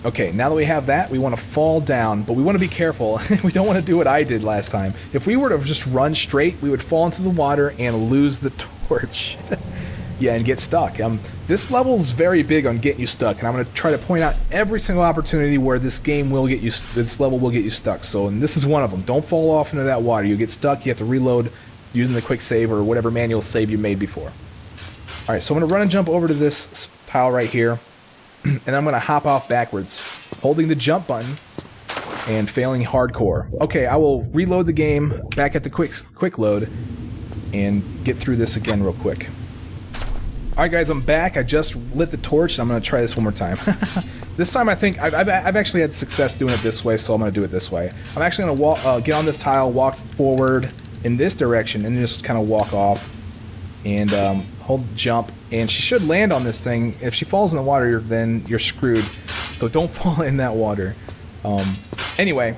Okay, now that we have that, we want to fall down, but we want to be careful. We don't want to do what I did last time. If we were to just run straight, we would fall into the water and lose the torch. Yeah, and get stuck. This level's very big on getting you stuck, and I'm going to try to point out every single opportunity where this level will get you stuck. So, and this is one of them. Don't fall off into that water. You get stuck, you have to reload using the quick save or whatever manual save you made before. Alright, so I'm going to run and jump over to this tile right here, and I'm going to hop off backwards, holding the jump button and failing hardcore. Okay, I will reload the game back at the quick load and get through this again real quick. Alright guys, I'm back. I just lit the torch, and I'm going to try this one more time. This time I think I've actually had success doing it this way, so I'm going to do it this way. I'm actually going to get on this tile, walk forward in this direction, and just kind of walk off and hold jump, and she should land on this thing. If she falls in the water, then you're screwed, so don't fall in that water. Anyway,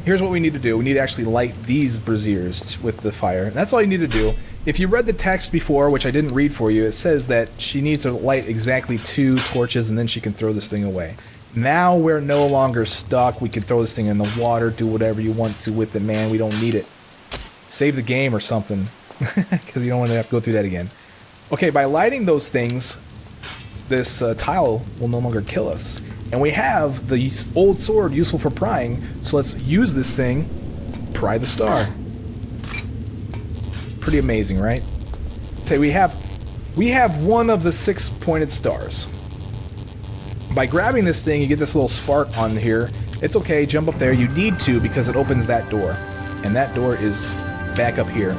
here's what we need to do. We need to actually light these braziers with the fire. That's all you need to do. If you read the text before, which I didn't read for you, it says that she needs to light exactly 2 torches and then she can throw this thing away. Now we're no longer stuck. We can throw this thing in the water, do whatever you want to with it, man. We don't need it. Save the game or something, because you don't want to have to go through that again. Okay, by lighting those things, this tile will no longer kill us. And we have the old sword useful for prying, so let's use this thing, pry the star. Pretty amazing, right? Say we have one of the 6 pointed stars. By grabbing this thing, you get this little spark on here. It's okay, jump up there. You need to, because it opens that door. And that door is back up here.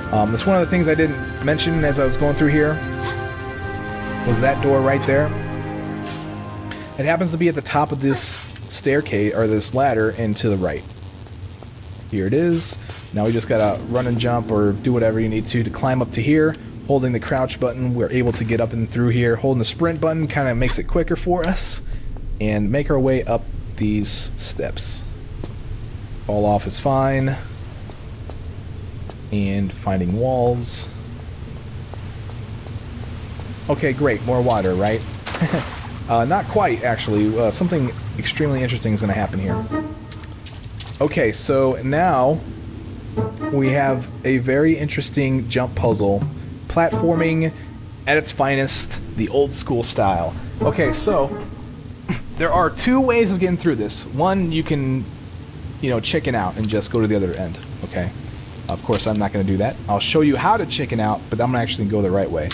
That's one of the things I didn't mention as I was going through here. Was that door right there. It happens to be at the top of this staircase, or this ladder, and to the right. Here it is. Now we just gotta run and jump, or do whatever you need to climb up to here. Holding the crouch button, we're able to get up and through here. Holding the sprint button kind of makes it quicker for us. And make our way up these steps. Fall off is fine. And finding walls. Okay, great. More water, right? Not quite, actually. Something extremely interesting is going to happen here. Okay, so now we have a very interesting jump puzzle. Platforming at its finest, the old school style. Okay, so there are 2 ways of getting through this. One, you can, chicken out and just go to the other end, okay? Of course, I'm not going to do that. I'll show you how to chicken out, but I'm going to actually go the right way.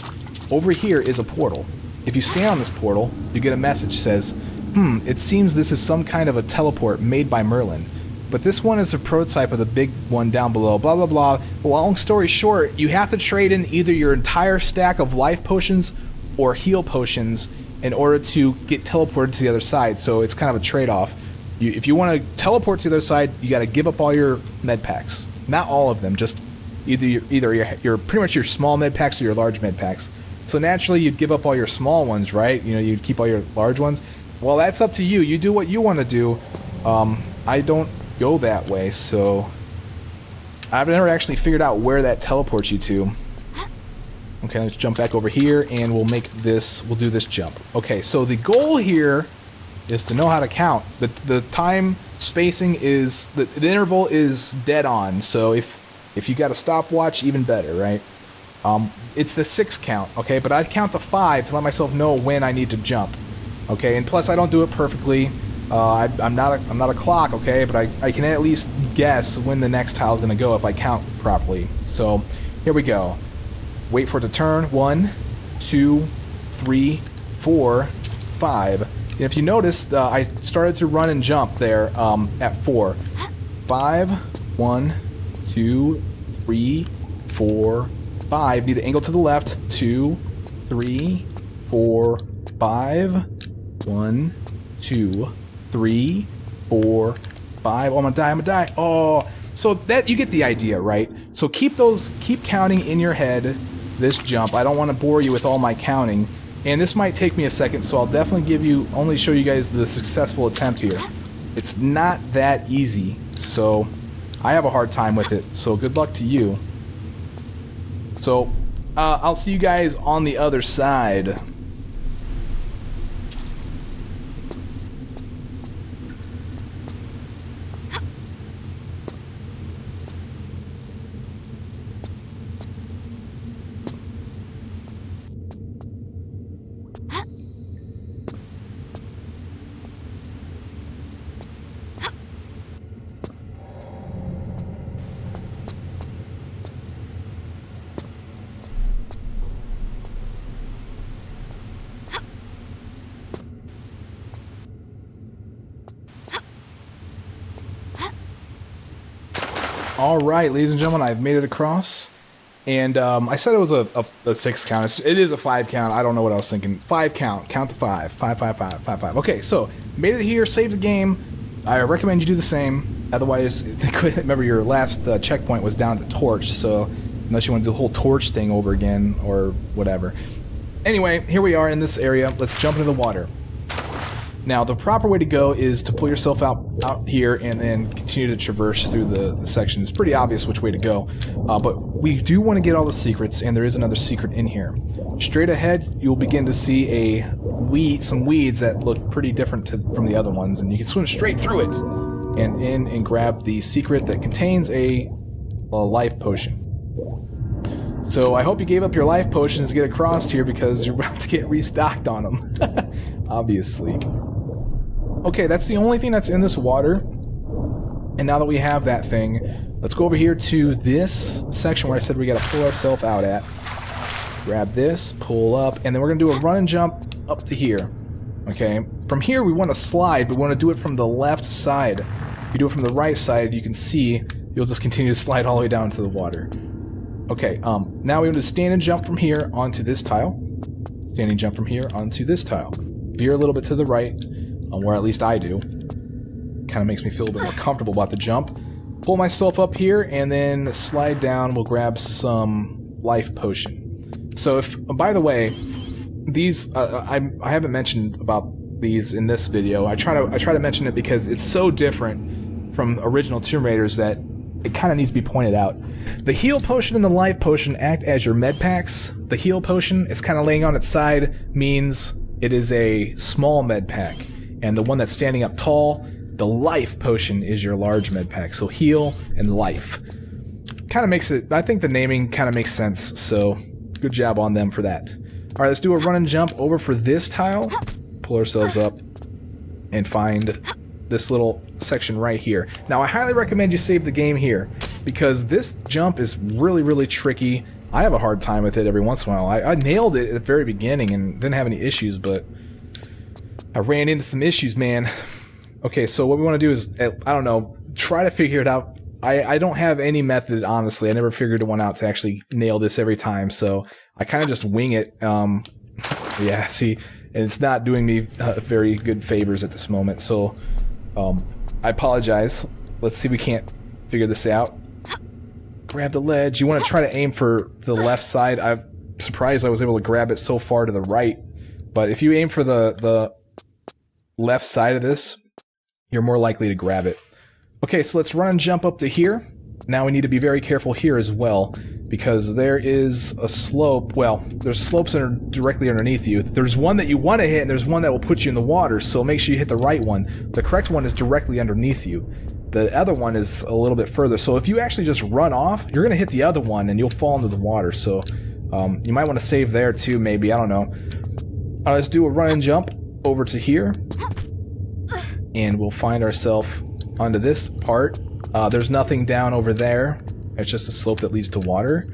Over here is a portal. If you stand on this portal, you get a message that says, it seems this is some kind of a teleport made by Merlin. But this one is a prototype of the big one down below, blah, blah, blah. Long story short, you have to trade in either your entire stack of life potions or heal potions in order to get teleported to the other side, so it's kind of a trade-off. If you want to teleport to the other side, you got to give up all your med packs. Not all of them, just either your pretty much your small med packs or your large med packs. So naturally, you'd give up all your small ones, right? You'd keep all your large ones. Well, that's up to you. You do what you want to do. I don't go that way, so I've never actually figured out where that teleports you to. Okay, let's jump back over here, and we'll do this jump. Okay, so the goal here is to know how to count. The time spacing is, the interval is dead on, so if you got a stopwatch, even better, right? It's the 6 count, okay, but I count to 5 to let myself know when I need to jump, okay, and plus I don't do it perfectly. I'm not a clock, okay, but I can at least guess when the next tile is going to go if I count properly. So here we go. Wait for it to turn. 1, 2, 3, 4, 5. And if you noticed, I started to run and jump there at 4. 5, 1, 2, 3, 4, 5. Need to angle to the left. 2, 3, 4, 5. 1, 2, 3, 4, 5. Oh, I'm gonna die. Oh, so that you get the idea, right? So keep counting in your head this jump. I don't want to bore you with all my counting, and this might take me a second, so I'll definitely only show you guys the successful attempt here. It's not that easy, so I have a hard time with it, so good luck to you. So I'll see you guys on the other side. Alright, ladies and gentlemen, I've made it across. And I said it was a 6 count. It is a 5 count. I don't know what I was thinking. 5 count. Count to 5. 5, 5, 5, 5, 5. Okay, so made it here, saved the game. I recommend you do the same. Otherwise, remember your last checkpoint was down at the torch, so unless you want to do the whole torch thing over again or whatever. Anyway, here we are in this area. Let's jump into the water. Now, the proper way to go is to pull yourself out here and then continue to traverse through the section. It's pretty obvious which way to go, but we do want to get all the secrets, and there is another secret in here. Straight ahead, you'll begin to see some weeds that look pretty different from the other ones, and you can swim straight through it and in and grab the secret that contains a life potion. So I hope you gave up your life potions to get across here because you're about to get restocked on them. Obviously. Okay, that's the only thing that's in this water. And now that we have that thing, let's go over here to this section where I said we gotta pull ourselves out at. Grab this, pull up, and then we're gonna do a run and jump up to here. Okay, from here we want to slide, but we want to do it from the left side. If you do it from the right side, you can see you'll just continue to slide all the way down to the water. Okay, now we want to stand and jump from here onto this tile. Standing jump from here onto this tile. Veer a little bit to the right, or at least I do. Kind of makes me feel a bit more comfortable about the jump. Pull myself up here, and then slide down. We'll grab some life potion. So if, by the way, these I haven't mentioned about these in this video. I try to mention it because it's so different from original Tomb Raiders that it kind of needs to be pointed out. The heal potion and the life potion act as your med packs. The heal potion, it's kind of laying on its side, means it is a small med pack, and the one that's standing up tall, the life potion, is your large med pack. So heal and life. Kind of makes it, I think the naming kind of makes sense, so good job on them for that. Alright, let's do a run and jump over for this tile. Pull ourselves up and find this little section right here. Now, I highly recommend you save the game here, because this jump is really, really tricky. I have a hard time with it every once in a while. I nailed it at the very beginning and didn't have any issues, but I ran into some issues, man. Okay, so what we want to do is, I don't know, try to figure it out. I don't have any method, honestly. I never figured one out to actually nail this every time, so I kind of just wing it. Yeah, see, and it's not doing me very good favors at this moment, so I apologize. Let's see if we can't figure this out. Grab the ledge. You want to try to aim for the left side. I'm surprised I was able to grab it so far to the right, but if you aim for the left side of this, you're more likely to grab it. Okay, so let's run and jump up to here. Now we need to be very careful here as well, because there is a slope. Well, there's slopes that are directly underneath you. There's one that you want to hit, and there's one that will put you in the water, so make sure you hit the right one. The correct one is directly underneath you. The other one is a little bit further, so if you actually just run off, you're going to hit the other one, and you'll fall into the water, so you might want to save there too, maybe, I don't know. Let's do a run and jump over to here. and we'll find ourselves onto this part. There's nothing down over there. It's just a slope that leads to water.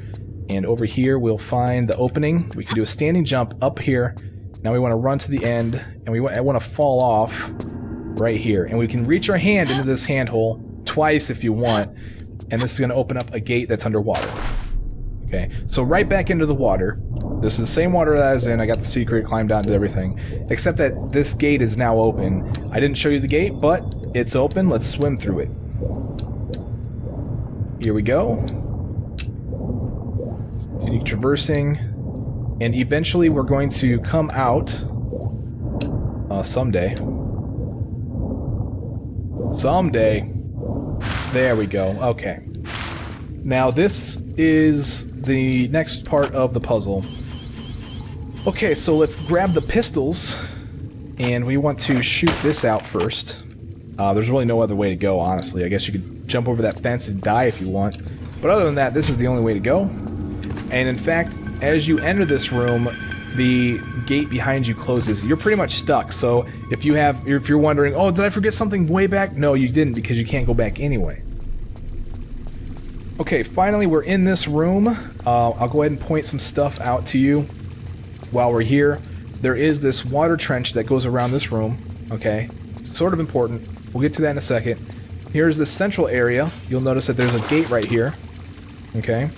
And over here we'll find the opening. We can do a standing jump up here. Now we want to run to the end, and I want to fall off right here. And we can reach our hand into this handhole twice if you want, and this is going to open up a gate that's underwater. Okay, so right back into the water. This is the same water that I was in. I got the secret, climbed down, did everything. Except that this gate is now open. I didn't show you the gate, but it's open. Let's swim through it. Here we go. Continue traversing. And eventually we're going to come out someday. Someday. There we go. Okay. Now this is the next part of the puzzle. Okay, so let's grab the pistols, and we want to shoot this out first. There's really no other way to go, honestly. I guess you could jump over that fence and die if you want. But other than that, this is the only way to go. And in fact, as you enter this room, the gate behind you closes. You're pretty much stuck. So if you're wondering, oh, did I forget something way back? No, you didn't, because you can't go back anyway. Okay, finally we're in this room. I'll go ahead and point some stuff out to you while we're here. There is this water trench that goes around this room, okay? Sort of important. We'll get to that in a second. Here's the central area. You'll notice that there's a gate right here, okay?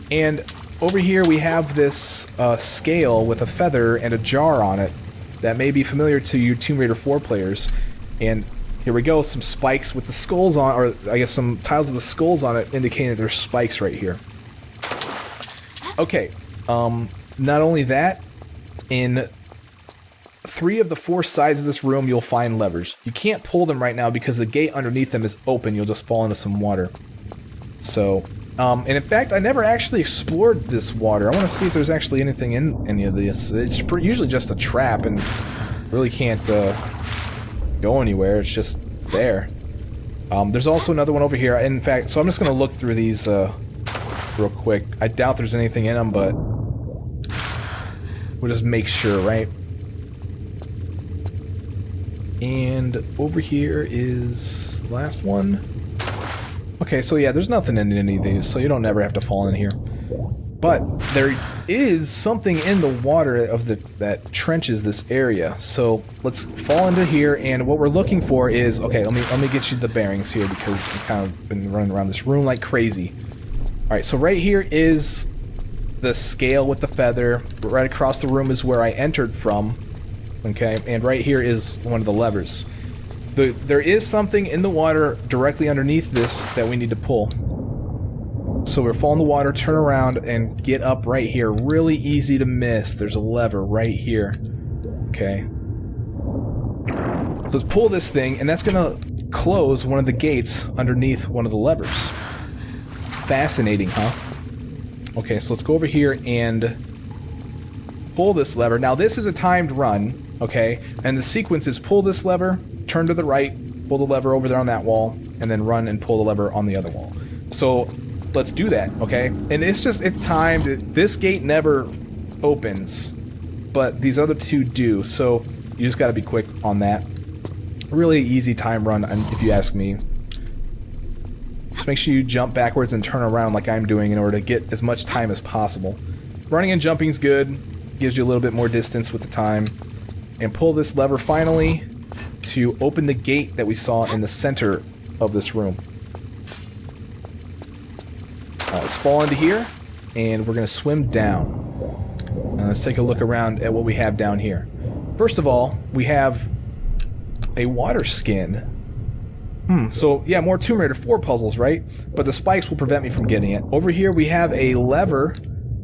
And over here we have this scale with a feather and a jar on it that may be familiar to you Tomb Raider 4 players. And here we go, some spikes with the skulls on, or I guess some tiles with the skulls on it indicating that there's spikes right here. Okay, not only that, in 3 of the 4 sides of this room you'll find levers. You can't pull them right now because the gate underneath them is open. You'll just fall into some water. So, and in fact, I never actually explored this water. I want to see if there's actually anything in any of this. It's usually just a trap and really can't go anywhere. It's just there. There's also another one over here. In fact, so I'm just going to look through these real quick. I doubt there's anything in them, but we'll just make sure, right? And over here is the last one. Okay, so yeah, there's nothing in any of these, so you don't never have to fall in here. But there is something in the water of that trenches this area. So let's fall into here, and what we're looking for is, okay, let me get you the bearings here because I've kind of been running around this room like crazy. Alright, so right here is the scale with the feather. Right across the room is where I entered from. Okay, and right here is one of the levers. There is something in the water directly underneath this that we need to pull. So we're falling in the water, turn around, and get up right here. Really easy to miss. There's a lever right here. Okay. So let's pull this thing, and that's gonna close one of the gates underneath one of the levers. Fascinating, huh? Okay, so let's go over here and pull this lever. Now this is a timed run, okay? And the sequence is pull this lever, turn to the right, pull the lever over there on that wall, and then run and pull the lever on the other wall. So let's do that, okay? And it's timed. This gate never opens, but these other two do, so you just gotta be quick on that. Really easy time run, if you ask me. Just make sure you jump backwards and turn around like I'm doing in order to get as much time as possible. Running and jumping's good, gives you a little bit more distance with the time. And pull this lever finally to open the gate that we saw in the center of this room. Let's fall into here, and we're going to swim down. And let's take a look around at what we have down here. First of all, we have a water skin. So yeah, more Tomb Raider 4 puzzles, right? But the spikes will prevent me from getting it. Over here we have a lever.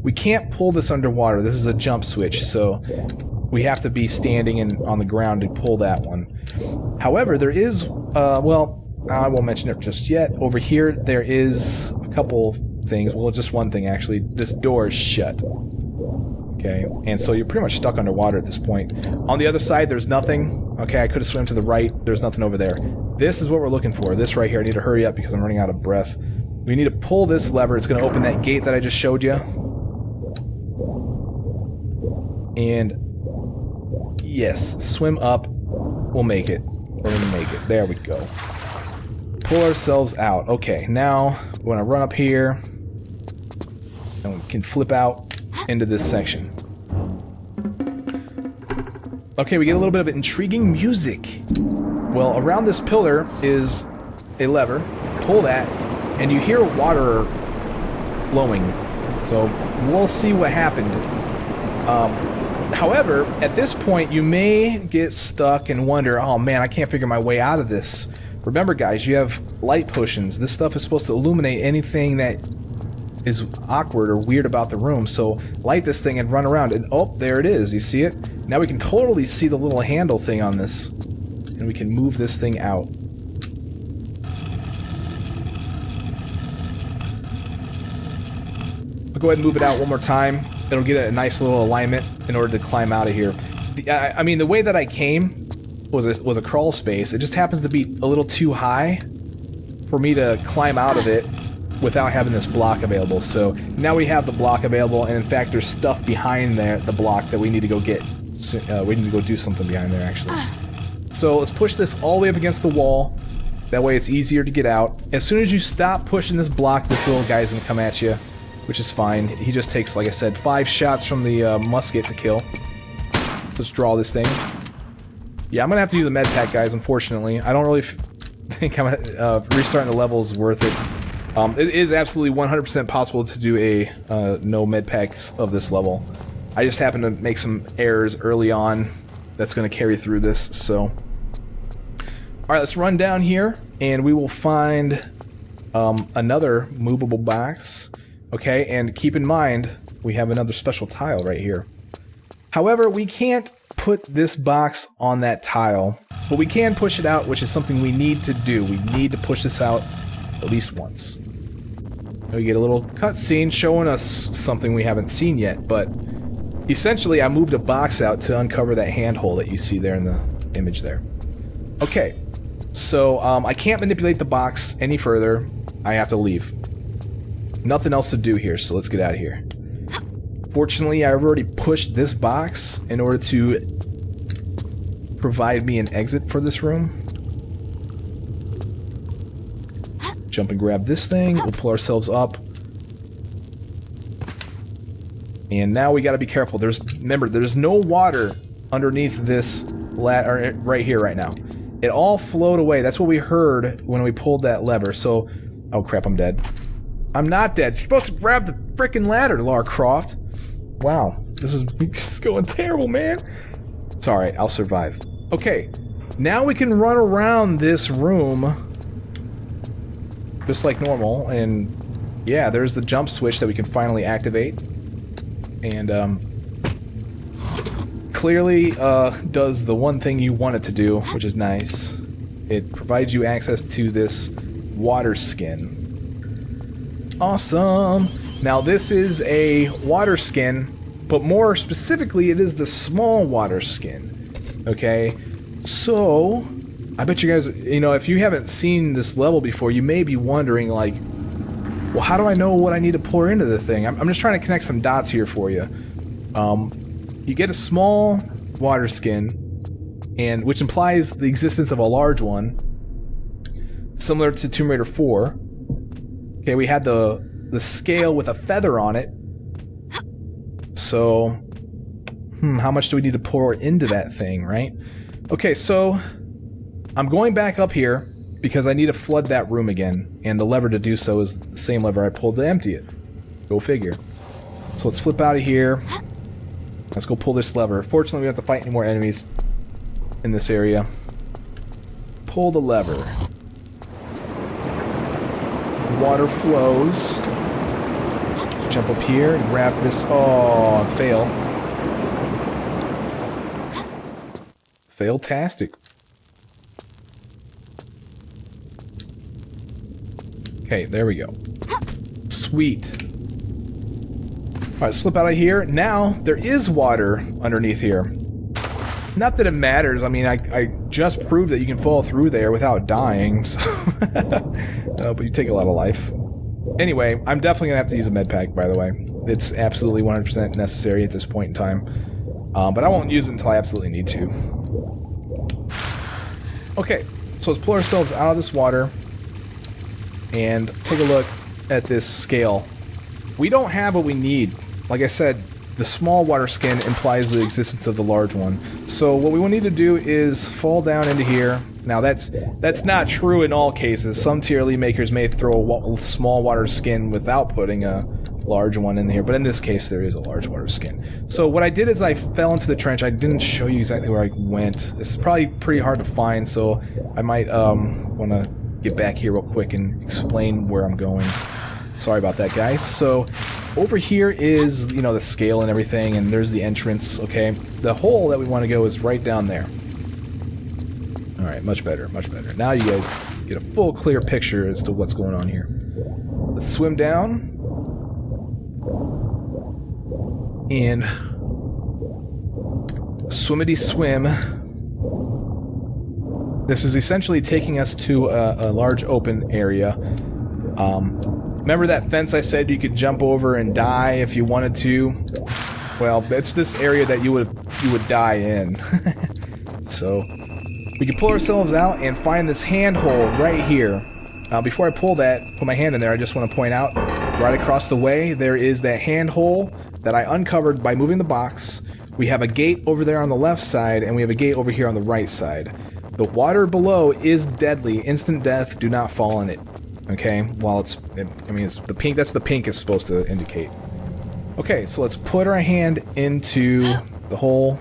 We can't pull this underwater. This is a jump switch, so we have to be standing on the ground to pull that one. However, there is, well, I won't mention it just yet. Over here, there is a couple things. Well, just one thing, actually. This door is shut. Okay, and so you're pretty much stuck underwater at this point. On the other side, there's nothing. Okay, I could have swam to the right. There's nothing over there. This is what we're looking for. This right here. I need to hurry up because I'm running out of breath. We need to pull this lever. It's going to open that gate that I just showed you. And yes, swim up. We'll make it. We're gonna make it. There we go. Pull ourselves out. Okay, now we're gonna run up here. And we can flip out into this section. Okay, we get a little bit of intriguing music. Well, around this pillar is a lever. Pull that, and you hear water flowing. So we'll see what happened. However, at this point, you may get stuck and wonder, oh man, I can't figure my way out of this. Remember, guys, you have light potions. This stuff is supposed to illuminate anything that is awkward or weird about the room. So light this thing and run around. And oh, there it is. You see it? Now we can totally see the little handle thing on this. And we can move this thing out. I'll go ahead and move it out one more time. It'll get a nice little alignment in order to climb out of here. I mean, the way that I came was a crawl space. It just happens to be a little too high for me to climb out of it without having this block available. So now we have the block available, and in fact, there's stuff behind there, the block, that we need to go get. We need to go do something behind there, actually. So let's push this all the way up against the wall. That way it's easier to get out. As soon as you stop pushing this block, this little guy's gonna come at you, which is fine. He just takes, like I said, 5 shots from the musket to kill. Let's draw this thing. Yeah, I'm gonna have to use the med pack, guys, unfortunately. I don't really think restarting the level is worth it. It is absolutely 100% possible to do a no med packs of this level. I just happen to make some errors early on that's gonna carry through this, so. Alright, let's run down here, and we will find another movable box. Okay, and keep in mind, we have another special tile right here. However, we can't put this box on that tile, but we can push it out, which is something we need to do. We need to push this out at least once. We get a little cutscene showing us something we haven't seen yet, but essentially I moved a box out to uncover that handhole that you see there in the image there. Okay, so I can't manipulate the box any further. I have to leave. Nothing else to do here, so let's get out of here. Fortunately, I've already pushed this box in order to provide me an exit for this room. Jump and grab this thing. We'll pull ourselves up. And now we gotta be careful. Remember, there's no water underneath this ladder right here, right now. It all flowed away. That's what we heard when we pulled that lever. So, oh crap, I'm dead. I'm not dead. You're supposed to grab the frickin' ladder, Lara Croft. Wow, this is going terrible, man. It's alright, I'll survive. Okay, now we can run around this room just like normal, and yeah, there's the jump switch that we can finally activate. And clearly does the one thing you want it to do, which is nice. It provides you access to this water skin. Awesome! Now this is a water skin, but more specifically it is the small water skin. Okay? So, I bet you guys, you know, if you haven't seen this level before, you may be wondering like, well, how do I know what I need to pour into the thing? I'm just trying to connect some dots here for you. You get a small water skin, and which implies the existence of a large one, similar to Tomb Raider 4. Okay, we had the scale with a feather on it. So, how much do we need to pour into that thing, right? Okay, so I'm going back up here because I need to flood that room again, and the lever to do so is the same lever I pulled to empty it. Go figure. So let's flip out of here. Let's go pull this lever. Fortunately, we don't have to fight any more enemies in this area. Pull the lever. Water flows. Jump up here and grab this. Oh, fail. Fail-tastic. Okay, there we go. Sweet. Alright, let's flip out of here. Now, there is water underneath here. Not that it matters. I mean, I just proved that you can fall through there without dying, so but you take a lot of life. Anyway, I'm definitely gonna have to use a med pack, by the way. It's absolutely 100% necessary at this point in time. But I won't use it until I absolutely need to. Okay, so let's pull ourselves out of this water and take a look at this scale. We don't have what we need. Like I said, the small water skin implies the existence of the large one. So what we will need to do is fall down into here. Now that's not true in all cases. Some TRLE makers may throw a small water skin without putting a large one in here, but in this case there is a large water skin. So what I did is I fell into the trench. I didn't show you exactly where I went. This is probably pretty hard to find, so I might want to get back here real quick and explain where I'm going. Sorry about that, guys. So over here is, you know, the scale and everything, and there's the entrance, okay? The hole that we want to go is right down there. Alright, much better, much better. Now you guys get a full, clear picture as to what's going on here. Let's swim down. And swimmity swim. This is essentially taking us to a large open area. Remember that fence I said you could jump over and die if you wanted to? Well, it's this area that you would die in. So we can pull ourselves out and find this handhold right here. Before I pull that, put my hand in there, I just want to point out, right across the way, there is that handhole that I uncovered by moving the box. We have a gate over there on the left side, and we have a gate over here on the right side. The water below is deadly. Instant death, do not fall in it. Okay, while it's the pink, that's what the pink is supposed to indicate. Okay, so let's put our hand into the hole.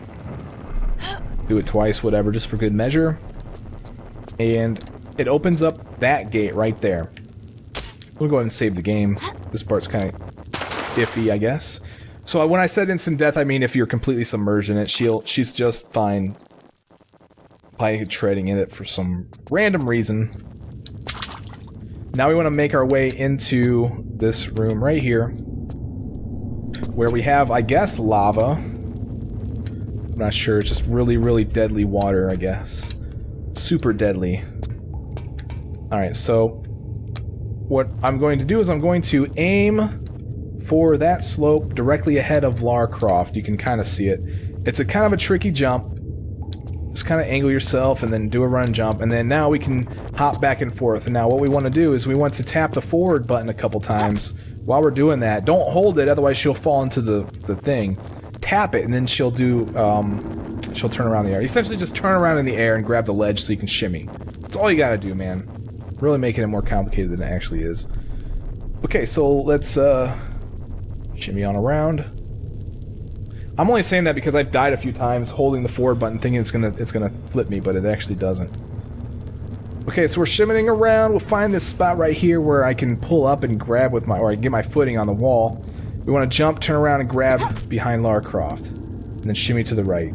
Do it twice, whatever, just for good measure. And it opens up that gate right there. We'll go ahead and save the game. This part's kind of iffy, I guess. So when I said instant death, I mean if you're completely submerged in it, she's just fine by treading in it for some random reason. Now we want to make our way into this room right here, where we have, I guess, lava. I'm not sure, it's just really, really deadly water, I guess. Super deadly. Alright, so what I'm going to do is I'm going to aim for that slope directly ahead of Lara Croft. You can kind of see it. It's a kind of a tricky jump. Just kind of angle yourself and then do a run jump, and then now we can hop back and forth. And now what we want to do is we want to tap the forward button a couple times while we're doing that. Don't hold it, otherwise she'll fall into the thing. Tap it, and then she'll do, she'll turn around in the air. Essentially just turn around in the air and grab the ledge so you can shimmy. That's all you gotta do, man. Really making it more complicated than it actually is. Okay, so let's, shimmy on around. I'm only saying that because I've died a few times holding the forward button thinking it's gonna flip me, but it actually doesn't. Okay, so we're shimmying around. We'll find this spot right here where I can pull up and grab with my, or I can get my footing on the wall. We want to jump, turn around, and grab behind Lara Croft. And then shimmy to the right.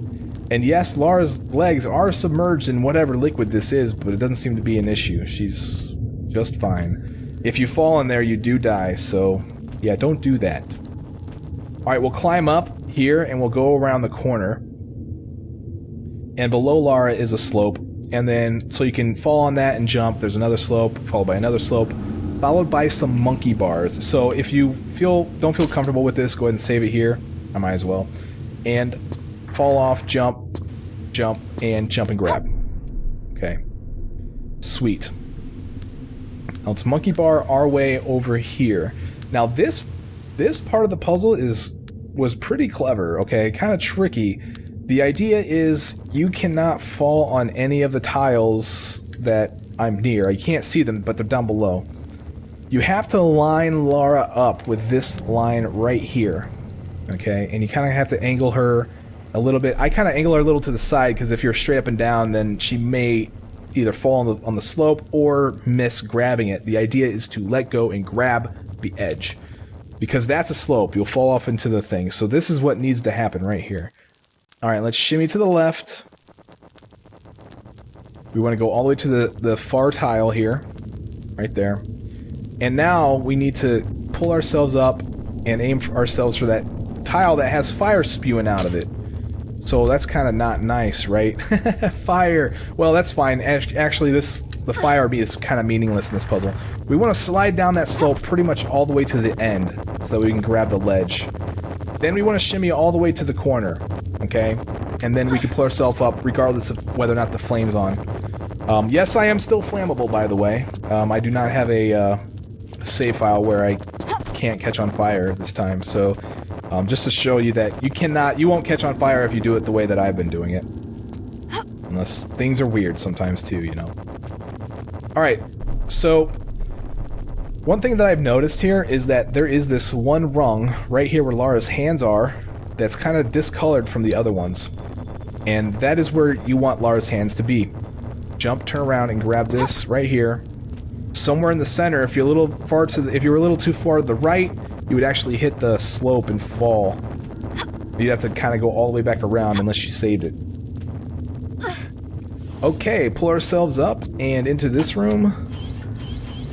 And yes, Lara's legs are submerged in whatever liquid this is, but it doesn't seem to be an issue. She's just fine. If you fall in there, you do die, so yeah, don't do that. Alright, we'll climb up here and we'll go around the corner. And below Lara is a slope. And then, so you can fall on that and jump. There's another slope, followed by another slope, followed by some monkey bars. So if you don't feel comfortable with this, go ahead and save it here. I might as well. And fall off, jump, jump, and jump and grab. Okay. Sweet. Now it's monkey bar our way over here. Now this part of the puzzle was pretty clever, okay? Kind of tricky. The idea is you cannot fall on any of the tiles that I'm near. I can't see them, but they're down below. You have to line Lara up with this line right here, okay? And you kind of have to angle her a little bit. I kind of angle her a little to the side because if you're straight up and down, then she may either fall on the slope or miss grabbing it. The idea is to let go and grab the edge, because that's a slope. You'll fall off into the thing. So this is what needs to happen right here. Alright, let's shimmy to the left. We want to go all the way to the far tile here. Right there. And now we need to pull ourselves up and aim for ourselves for that tile that has fire spewing out of it. So that's kind of not nice, right? Fire! Well, that's fine. Actually, the fire is kind of meaningless in this puzzle. We want to slide down that slope pretty much all the way to the end so that we can grab the ledge. Then we want to shimmy all the way to the corner, okay? And then we can pull ourselves up regardless of whether or not the flame's on. Yes, I am still flammable, by the way. I do not have a save file where I can't catch on fire this time, so just to show you that you won't catch on fire if you do it the way that I've been doing it. Unless things are weird sometimes too, you know. Alright, so one thing that I've noticed here is that there is this one rung right here where Lara's hands are that's kind of discolored from the other ones. And that is where you want Lara's hands to be. Jump, turn around, and grab this right here. Somewhere in the center, if you're a little too far to the right, you would actually hit the slope and fall. You'd have to kind of go all the way back around unless you saved it. Okay, pull ourselves up and into this room.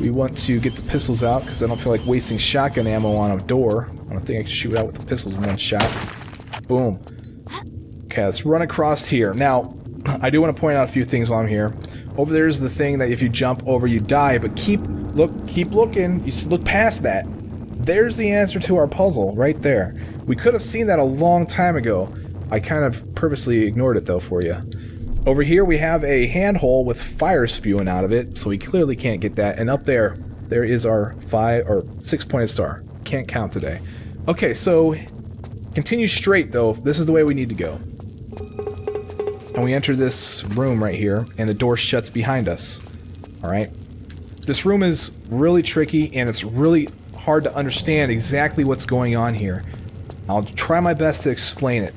We want to get the pistols out because I don't feel like wasting shotgun ammo on a door. I don't think I can shoot out with the pistols in one shot. Boom. Okay, let's run across here. Now, I do want to point out a few things while I'm here. Over there is the thing that if you jump over, you die, but keep looking. You look past that. There's the answer to our puzzle, right there. We could have seen that a long time ago. I kind of purposely ignored it, though, for you. Over here, we have a handhole with fire spewing out of it, so we clearly can't get that. And up there, there is our 6-pointed star. Can't count today. Okay, so continue straight, though. This is the way we need to go. And we enter this room right here, and the door shuts behind us. Alright? This room is really tricky, and it's really hard to understand exactly what's going on here. I'll try my best to explain it.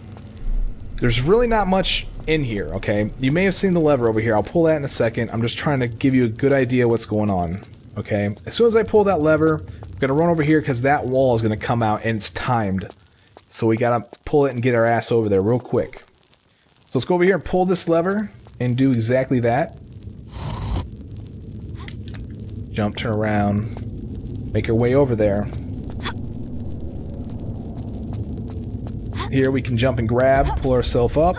There's really not much in here, okay? You may have seen the lever over here. I'll pull that in a second. I'm just trying to give you a good idea what's going on, okay? As soon as I pull that lever, I'm gonna run over here because that wall is gonna come out, and it's timed. So we gotta pull it and get our ass over there real quick. So let's go over here and pull this lever and do exactly that. Jump, turn around, make our way over there. Here we can jump and grab, pull ourselves up.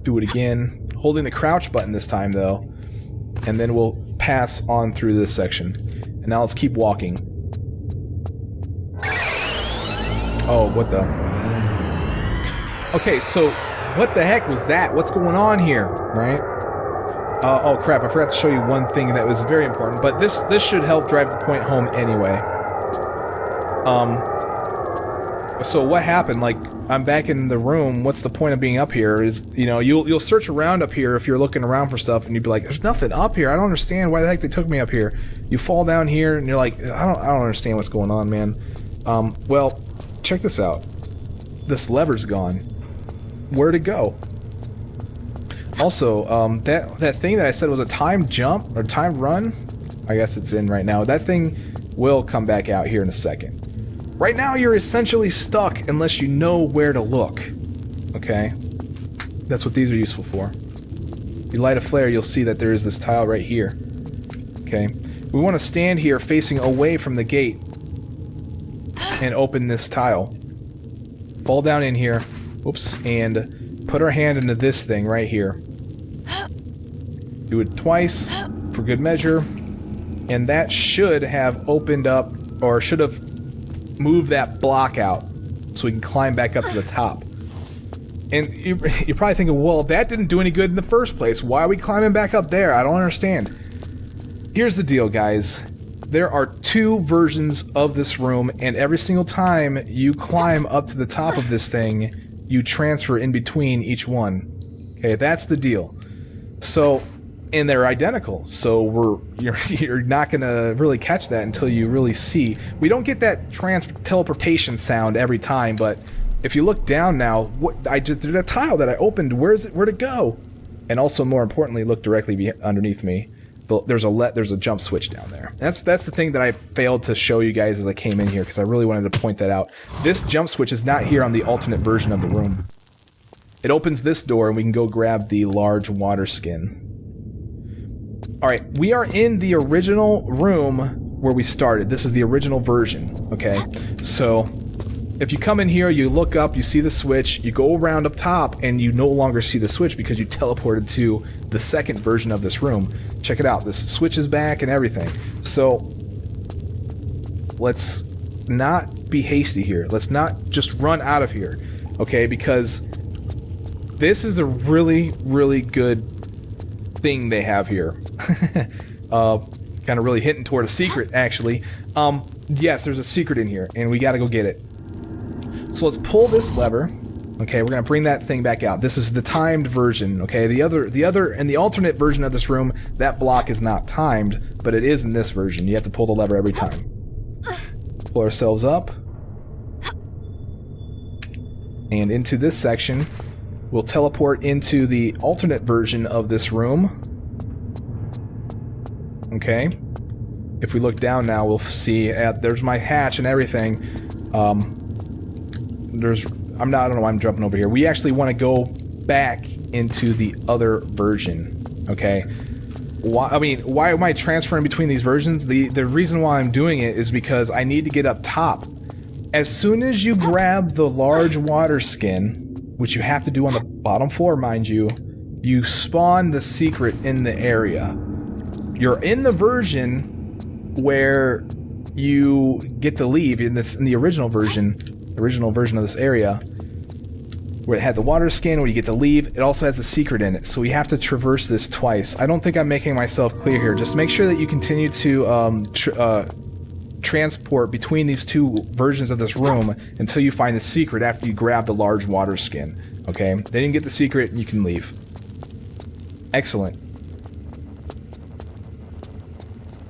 Do it again, holding the crouch button this time though, and then we'll pass on through this section. And now let's keep walking. Oh, what the... Okay, so what the heck was that? What's going on here, right? Oh crap, I forgot to show you one thing that was very important, but this should help drive the point home anyway. So what happened? Like, I'm back in the room. What's the point of being up here? Is, you know, you'll search around up here if you're looking around for stuff, and you'd be like, "There's nothing up here. I don't understand why the heck they took me up here." You fall down here, and you're like, "I don't understand what's going on, man." Well, check this out. This lever's gone. Where'd it go? Also, that thing that I said was a timed jump or timed run, I guess it's in right now. That thing will come back out here in a second. Right now, you're essentially stuck unless you know where to look. Okay? That's what these are useful for. If you light a flare, you'll see that there is this tile right here. Okay? We want to stand here facing away from the gate and open this tile. Fall down in here. Oops. And put our hand into this thing right here. Do it twice for good measure. And that should have opened up, or should have move that block out so we can climb back up to the top. And you're probably thinking, well, that didn't do any good in the first place. Why are we climbing back up there? I don't understand. Here's the deal, guys. There are 2 versions of this room, and every single time you climb up to the top of this thing, you transfer in between each one. Okay, that's the deal. So, and they're identical, so you're not gonna really catch that until you really see. We don't get that teleportation sound every time, but if you look down now, I just did a tile that I opened. Where'd it go? And also, more importantly, look directly underneath me. There's a jump switch down there. That's the thing that I failed to show you guys as I came in here, because I really wanted to point that out. This jump switch is not here on the alternate version of the room. It opens this door, and we can go grab the large water skin. Alright, we are in the original room where we started. This is the original version, okay? So, if you come in here, you look up, you see the switch, you go around up top, and you no longer see the switch because you teleported to the second version of this room. Check it out, this switch is back and everything. So, let's not be hasty here. Let's not just run out of here, okay? Because this is a really, really good thing they have here. Kind of really hitting toward a secret, actually. Yes, there's a secret in here, and we gotta go get it. So let's pull this lever. Okay, we're gonna bring that thing back out. This is the timed version. Okay, the other, and the alternate version of this room, that block is not timed, but it is in this version. You have to pull the lever every time. Pull ourselves up, and into this section, we'll teleport into the alternate version of this room. Okay. If we look down now, we'll see there's my hatch and everything. I don't know why I'm jumping over here. We actually want to go back into the other version. Okay. Why am I transferring between these versions? The reason why I'm doing it is because I need to get up top. As soon as you grab the large water skin, which you have to do on the bottom floor, mind you, you spawn the secret in the area. You're in the version where you get to leave in the original version of this area, where it had the water skin, where you get to leave. It also has a secret in it, so we have to traverse this twice. I don't think I'm making myself clear here. Just make sure that you continue to transport between these two versions of this room until you find the secret after you grab the large water skin. Okay? They didn't get the secret, you can leave. Excellent.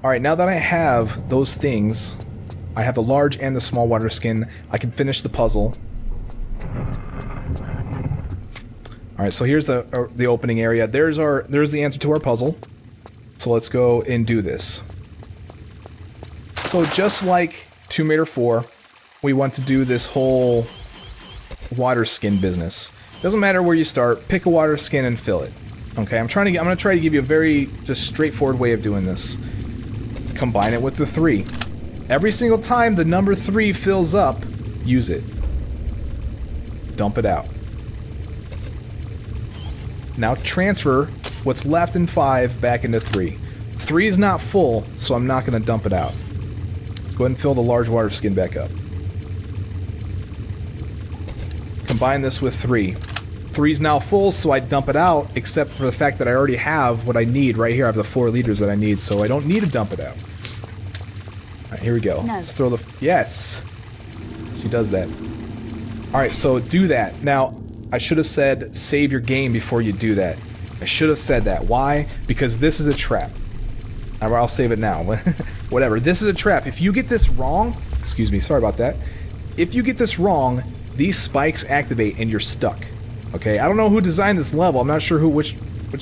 Alright, now that I have those things, I have the large and the small water skin, I can finish the puzzle. Alright, so here's the opening area. There's the answer to our puzzle. So let's go and do this. So just like Tomb Raider 4, we want to do this whole water skin business. Doesn't matter where you start, pick a water skin and fill it. Okay, I'm gonna try to give you a very just straightforward way of doing this. Combine it with the 3. Every single time the number 3 fills up, use it. Dump it out. Now transfer what's left in 5 back into 3. 3 is not full, so I'm not going to dump it out. Let's go ahead and fill the large water skin back up. Combine this with 3. 3 is now full, so I dump it out, except for the fact that I already have what I need right here. I have the 4 liters that I need, so I don't need to dump it out. Alright, here we go. No. Let's throw the... Yes! She does that. Alright, so do that. Now, I should have said save your game before you do that. I should have said that. Why? Because this is a trap. I'll save it now. Whatever. This is a trap. If you get this wrong... Excuse me, sorry about that. If you get this wrong, these spikes activate and you're stuck. Okay, I don't know who designed this level. I'm not sure which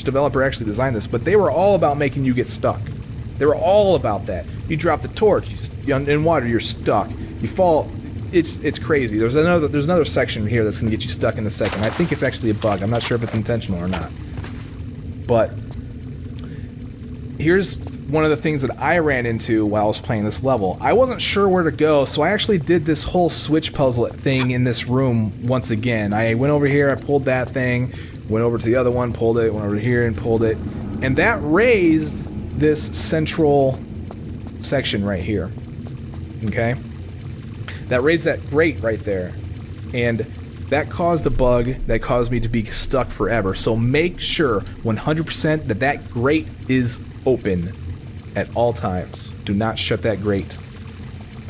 developer actually designed this, but they were all about making you get stuck. They were all about that. You drop the torch, in water, you're stuck. You fall. It's crazy. There's another section here that's gonna get you stuck in a second. I think it's actually a bug. I'm not sure if it's intentional or not. But here's one of the things that I ran into while I was playing this level. I wasn't sure where to go, so I actually did this whole switch puzzle thing in this room once again. I went over here, I pulled that thing, went over to the other one, pulled it, went over here and pulled it, and that raised this central section right here. Okay? That raised that grate right there, and that caused a bug that caused me to be stuck forever. So make sure 100% that that grate is open at all times. Do not shut that grate.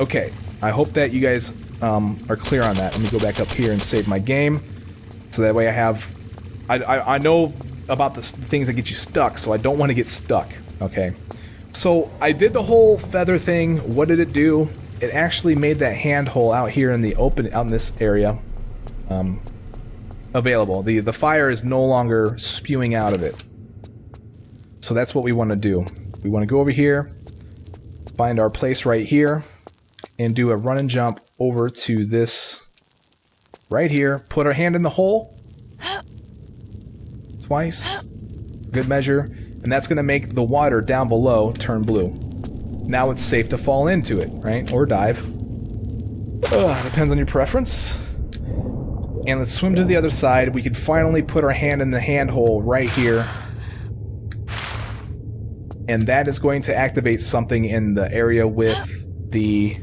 Okay, I hope that you guys are clear on that. Let me go back up here and save my game, so that way I know about the things that get you stuck, so I don't want to get stuck. Okay, so I did the whole feather thing. What did it do? It actually made that handhole out here in the open, out in this area, available. The fire is no longer spewing out of it. So that's what we want to do. We want to go over here, find our place right here, and do a run and jump over to this right here. Put our hand in the hole twice, good measure, and that's going to make the water down below turn blue. Now it's safe to fall into it, right? Or dive. Depends on your preference. And let's swim to the other side. We can finally put our hand in the hand hole right here. And that is going to activate something in the area with the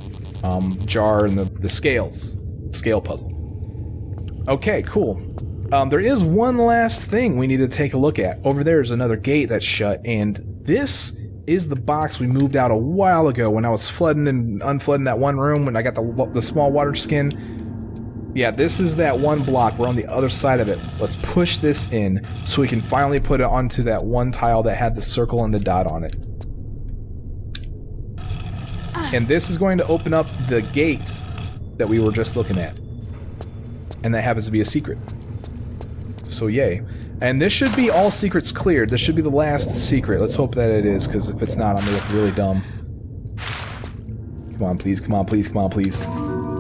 jar and the scales. Scale puzzle. Okay, cool. There is one last thing we need to take a look at. Over there is another gate that's shut, and this is the box we moved out a while ago when I was flooding and unflooding that one room when I got the small water skin. Yeah, this is that one block. We're on the other side of it. Let's push this in so we can finally put it onto that one tile that had the circle and the dot on it. And this is going to open up the gate that we were just looking at. And that happens to be a secret. So yay. And this should be all secrets cleared. This should be the last secret. Let's hope that it is, because if it's not, I'm gonna look really dumb. Come on, please, come on, please, come on, please.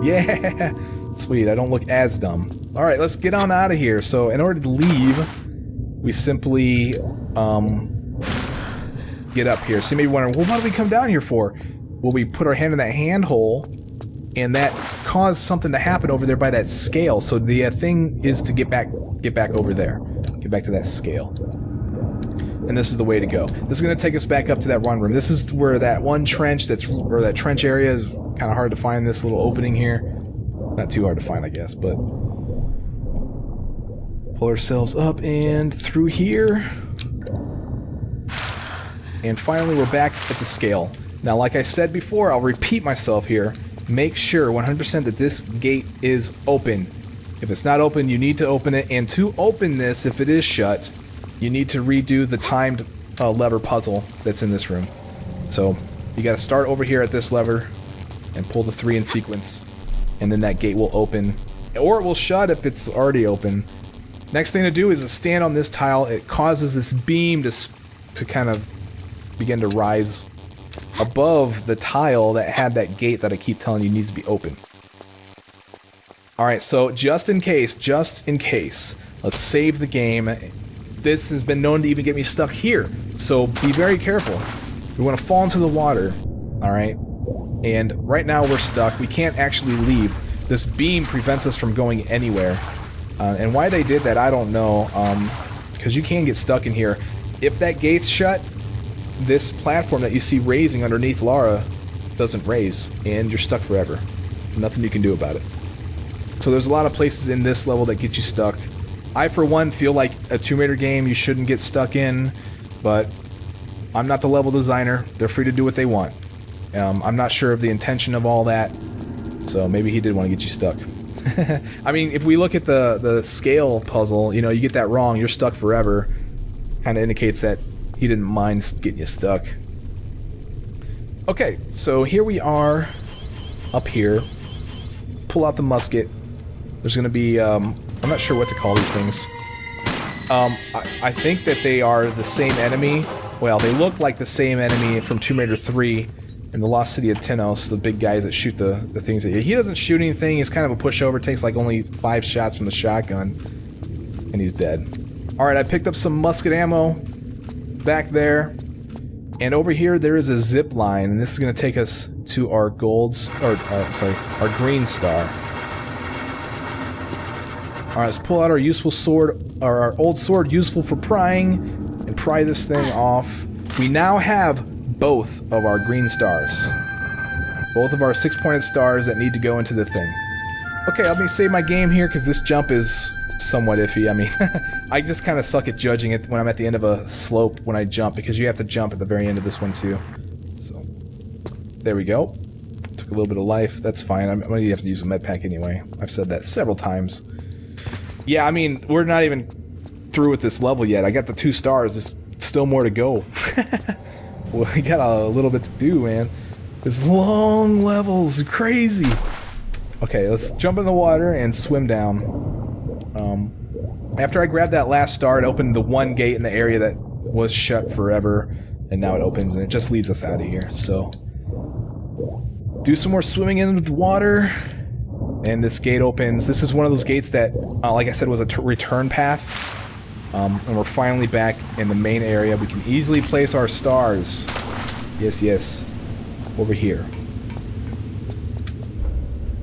Yeah! Sweet, I don't look as dumb. Alright, let's get on out of here. So in order to leave, we simply get up here. So you may be wondering, well, what did we come down here for? Well, we put our hand in that handhole, and that caused something to happen over there by that scale. So the thing is to get back over there. Get back to that scale. And this is the way to go. This is going to take us back up to that one room. This is where that one trench or that trench area is kind of hard to find, this little opening here. Not too hard to find, I guess, but pull ourselves up and through here. And finally, we're back at the scale. Now, like I said before, I'll repeat myself here. Make sure 100% that this gate is open. If it's not open, you need to open it. And to open this, if it is shut, you need to redo the timed lever puzzle that's in this room. So you got to start over here at this lever and pull the 3 in sequence. And then that gate will open. Or it will shut if it's already open. Next thing to do is to stand on this tile. It causes this beam to kind of begin to rise above the tile that had that gate that I keep telling you needs to be open. Alright, so just in case, let's save the game. This has been known to even get me stuck here, so be very careful. We want to fall into the water, alright? And right now we're stuck. We can't actually leave. This beam prevents us from going anywhere. And why they did that, I don't know, because you can get stuck in here. If that gate's shut, this platform that you see raising underneath Lara doesn't raise, and you're stuck forever. Nothing you can do about it. So there's a lot of places in this level that get you stuck. I, for one, feel like a Tomb Raider game you shouldn't get stuck in, but I'm not the level designer. They're free to do what they want. I'm not sure of the intention of all that, so maybe he did want to get you stuck. I mean, if we look at the scale puzzle, you know, you get that wrong, you're stuck forever. Kind of indicates that he didn't mind getting you stuck. Okay, so here we are, up here. Pull out the musket. There's gonna be, I'm not sure what to call these things. I think that they are the same enemy. Well, they look like the same enemy from Tomb Raider 3 in the Lost City of Tenos, the big guys that shoot the things at you. He doesn't shoot anything, he's kind of a pushover, takes like only 5 shots from the shotgun, and he's dead. Alright, I picked up some musket ammo back there, and over here there is a zip line, and this is going to take us to our our green star. Alright, let's pull out our useful sword, or our old sword useful for prying, and pry this thing off. We now have both of our green stars. Both of our 6-pointed stars that need to go into the thing. Okay, let me save my game here, because this jump is somewhat iffy. I mean, I just kind of suck at judging it when I'm at the end of a slope when I jump, because you have to jump at the very end of this one too. So, there we go. Took a little bit of life. That's fine. I'm gonna have to use a med pack anyway. I've said that several times. Yeah, I mean, we're not even through with this level yet. I got the 2 stars. There's still more to go. Well, we got a little bit to do, man. This long levels, crazy. Okay, let's jump in the water and swim down. After I grabbed that last star, it opened the one gate in the area that was shut forever, and now it opens, and it just leads us out of here. So, do some more swimming in the water, and this gate opens. This is one of those gates that, like I said, was a return path. And we're finally back in the main area. We can easily place our stars. Yes, yes. Over here.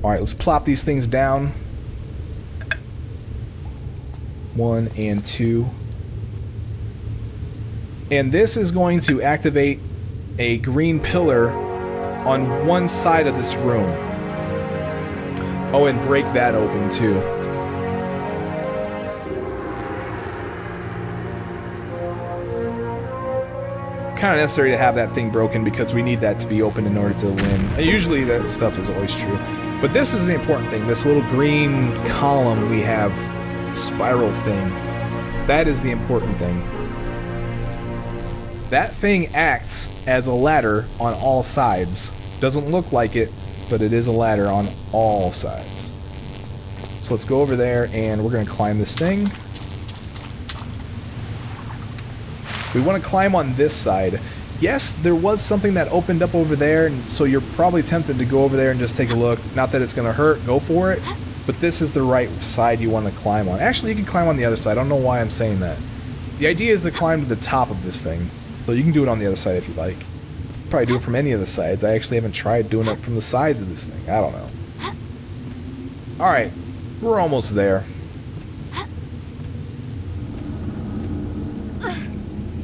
Alright, let's plop these things down. 1 and 2. And this is going to activate a green pillar on one side of this room. Oh, and break that open too. kind of necessary to have that thing broken because we need that to be open in order to win. And usually that stuff is always true. But this is the important thing. This little green column we have, spiral thing. That is the important thing. That thing acts as a ladder on all sides. Doesn't look like it, but it is a ladder on all sides. So let's go over there and we're going to climb this thing. We want to climb on this side. Yes, there was something that opened up over there, and so you're probably tempted to go over there and just take a look. Not that it's going to hurt, go for it. But this is the right side you want to climb on. Actually, you can climb on the other side. I don't know why I'm saying that. The idea is to climb to the top of this thing. So you can do it on the other side if you like. Probably do it from any of the sides. I actually haven't tried doing it from the sides of this thing. I don't know. Alright, we're almost there.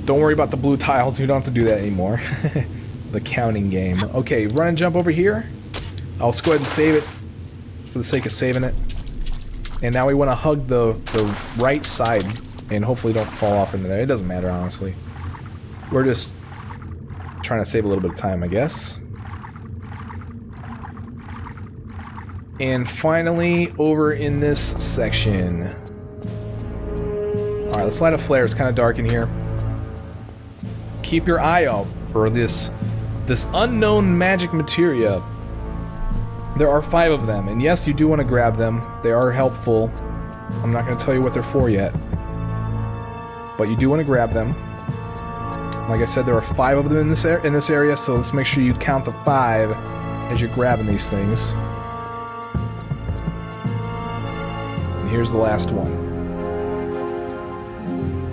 Don't worry about the blue tiles. You don't have to do that anymore. The counting game. Okay, run and jump over here. I'll just go ahead and save it for the sake of saving it. And now we want to hug the right side and hopefully don't fall off into there. It doesn't matter, honestly. We're just trying to save a little bit of time, I guess. And finally, over in this section. Alright, let's light a flare. It's kind of dark in here. Keep your eye out for this unknown magic materia. There are 5 of them, and yes, you do want to grab them. They are helpful. I'm not going to tell you what they're for yet. But you do want to grab them. Like I said, there are 5 of them in this area, so let's make sure you count the 5 as you're grabbing these things. And here's the last one.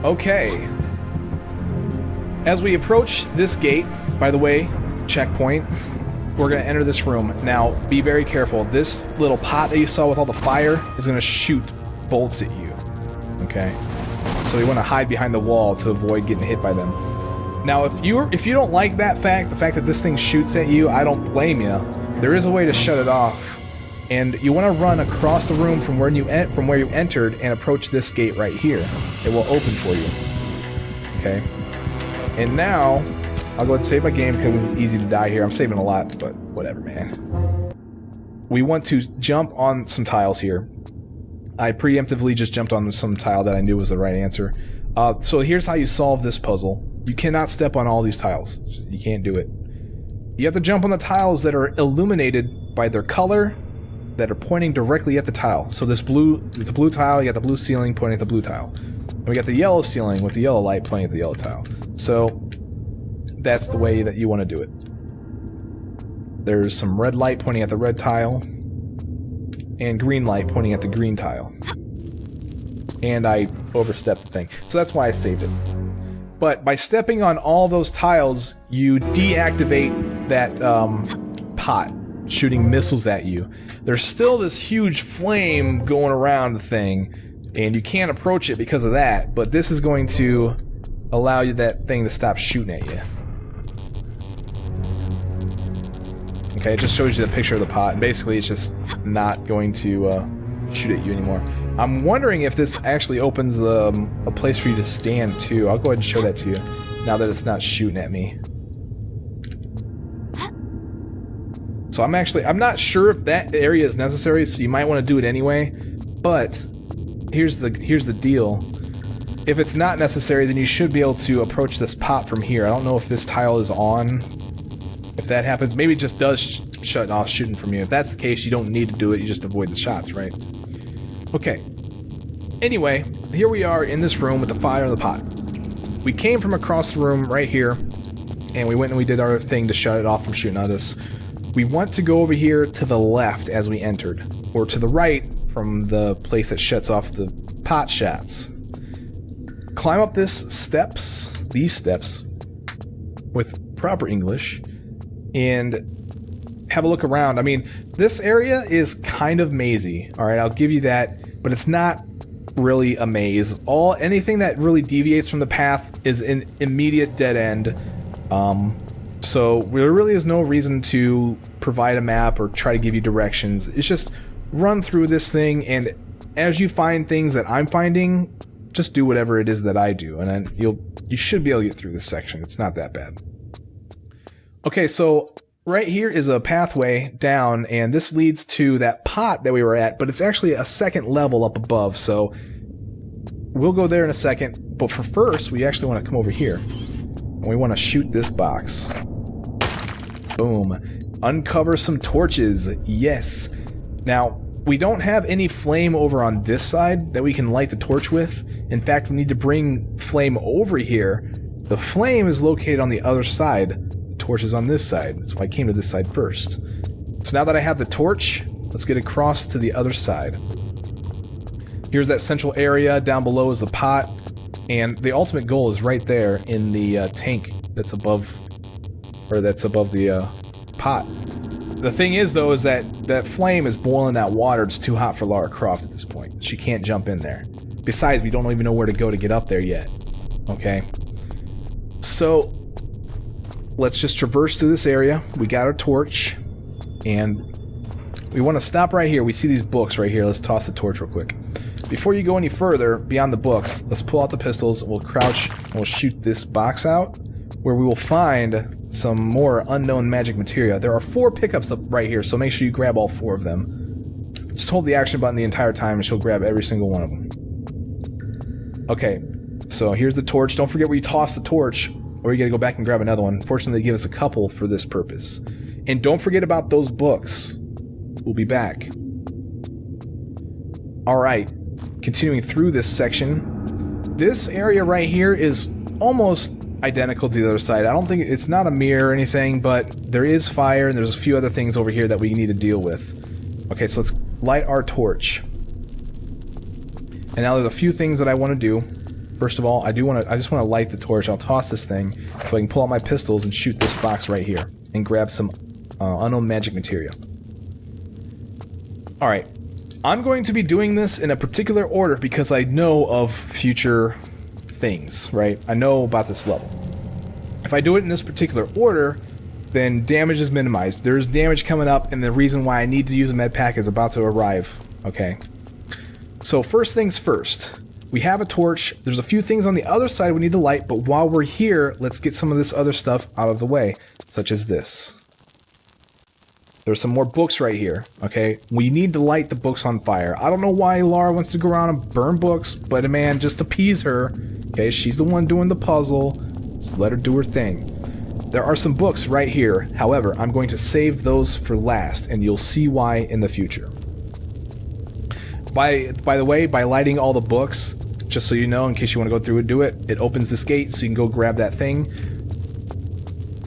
Okay. As we approach this gate, by the way, checkpoint, we're going to enter this room. Now, be very careful. This little pot that you saw with all the fire is going to shoot bolts at you. Okay? So you want to hide behind the wall to avoid getting hit by them. Now, if you don't like that fact, the fact that this thing shoots at you, I don't blame you. There is a way to shut it off. And you want to run across the room from where you entered and approach this gate right here. It will open for you. Okay? And now, I'll go ahead and save my game because it's easy to die here. I'm saving a lot, but whatever, man. We want to jump on some tiles here. I preemptively just jumped on some tile that I knew was the right answer. So here's how you solve this puzzle. You cannot step on all these tiles. You can't do it. You have to jump on the tiles that are illuminated by their color, that are pointing directly at the tile. So it's a blue tile, you got the blue ceiling pointing at the blue tile. And we got the yellow ceiling with the yellow light pointing at the yellow tile. So that's the way that you want to do it. There's some red light pointing at the red tile, and green light pointing at the green tile. And I overstepped the thing. So that's why I saved it. But by stepping on all those tiles, you deactivate that pot shooting missiles at you. There's still this huge flame going around the thing, and you can't approach it because of that, but this is going to allow you that thing to stop shooting at you. Okay, it just shows you the picture of the pot, and basically it's just not going to shoot at you anymore. I'm wondering if this actually opens a place for you to stand too. I'll go ahead and show that to you now that it's not shooting at me. So I'm not sure if that area is necessary, so you might want to do it anyway. But here's the deal. If it's not necessary, then you should be able to approach this pot from here. I don't know if this tile is on. If that happens, maybe it just does shut off shooting from you. If that's the case, you don't need to do it. You just avoid the shots, right? Okay. Anyway, here we are in this room with the fire and the pot. We came from across the room right here, and we went and we did our thing to shut it off from shooting at us. We want to go over here to the left as we entered, or to the right from the place that shuts off the pot shots. Climb up these steps, with proper English, and have a look around. I mean, this area is kind of mazy, alright, I'll give you that, but it's not really a maze. Anything that really deviates from the path is an immediate dead end. So there really is no reason to provide a map or try to give you directions. It's just run through this thing, and as you find things that I'm finding, just do whatever it is that I do, and then you should be able to get through this section. It's not that bad. Okay, so right here is a pathway down, and this leads to that pot that we were at, but it's actually a second level up above, so we'll go there in a second. But for first, we actually want to come over here, and we want to shoot this box. Boom. Uncover some torches. Yes. Now, we don't have any flame over on this side that we can light the torch with. In fact, we need to bring flame over here. The flame is located on the other side. The torch is on this side. That's why I came to this side first. So now that I have the torch, let's get across to the other side. Here's that central area. Down below is the pot. And the ultimate goal is right there in the tank that's above, or that's above the pot. The thing is, though, is that that flame is boiling that water. It's too hot for Lara Croft at this point. She can't jump in there. Besides, we don't even know where to go to get up there yet. Okay? So, let's just traverse through this area. We got our torch. And we want to stop right here. We see these books right here. Let's toss the torch real quick. Before you go any further beyond the books, let's pull out the pistols. We'll crouch and we'll shoot this box out, where we will find some more unknown magic materia. There are 4 pickups up right here, so make sure you grab all 4 of them. Just hold the action button the entire time and she'll grab every single one of them. Okay, so here's the torch. Don't forget where you toss the torch, or you gotta go back and grab another one. Fortunately, they give us a couple for this purpose. And don't forget about those books. We'll be back. Alright, continuing through this section. This area right here is almost identical to the other side. I don't think it's not a mirror or anything, but there is fire and there's a few other things over here that we need to deal with. Okay, so let's light our torch. And now there's a few things that I want to do. First of all, I just want to light the torch. I'll toss this thing so I can pull out my pistols and shoot this box right here and grab some unknown magic materia. Alright, I'm going to be doing this in a particular order because I know of future things, right? I know about this level. If I do it in this particular order, then damage is minimized. There's damage coming up, and the reason why I need to use a med pack is about to arrive. Okay. So first things first. We have a torch. There's a few things on the other side we need to light, but while we're here, let's get some of this other stuff out of the way, such as this. There's some more books right here, okay? We need to light the books on fire. I don't know why Lara wants to go around and burn books, but man, just appease her. Okay, she's the one doing the puzzle. Just let her do her thing. There are some books right here. However, I'm going to save those for last, and you'll see why in the future. By the way, by lighting all the books, just so you know, in case you want to go through and do it, it opens this gate so you can go grab that thing.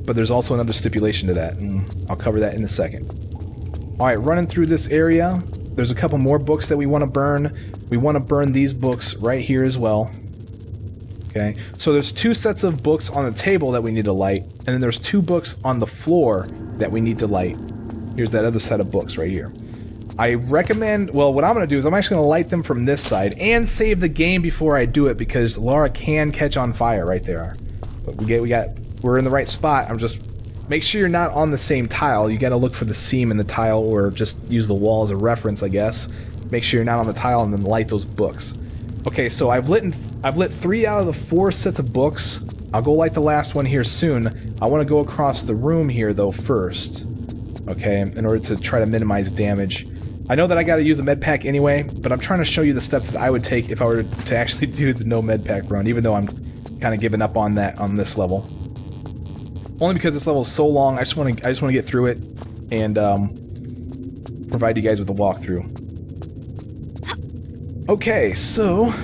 But there's also another stipulation to that, and I'll cover that in a second. Alright, running through this area, there's a couple more books that we want to burn. We want to burn these books right here as well. Okay, so there's 2 sets of books on the table that we need to light, and then there's 2 books on the floor that we need to light. Here's that other set of books right here. I recommend, well, what I'm going to do is I'm actually going to light them from this side and save the game before I do it, because Lara can catch on fire right there. But we're in the right spot. I'm just, make sure you're not on the same tile. You got to look for the seam in the tile, or just use the wall as a reference, I guess. Make sure you're not on the tile, and then light those books. Okay, so I've lit 3 out of the 4 sets of books. I'll go light the last one here soon. I want to go across the room here though first. Okay, in order to try to minimize damage. I know that I got to use a med pack anyway, but I'm trying to show you the steps that I would take if I were to actually do the no med pack run, even though I'm kind of giving up on that on this level. Only because this level is so long. I just want to get through it and provide you guys with a walkthrough. Okay, so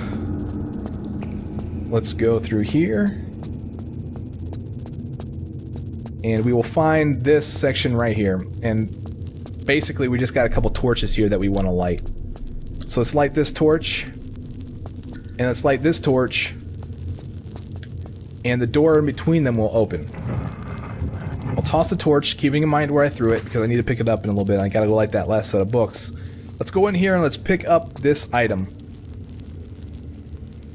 let's go through here. And we will find this section right here. And basically, we just got a couple torches here that we want to light. So let's light this torch. And let's light this torch. And the door in between them will open. I'll toss the torch, keeping in mind where I threw it, because I need to pick it up in a little bit. I gotta go light that last set of books. Let's go in here and let's pick up this item.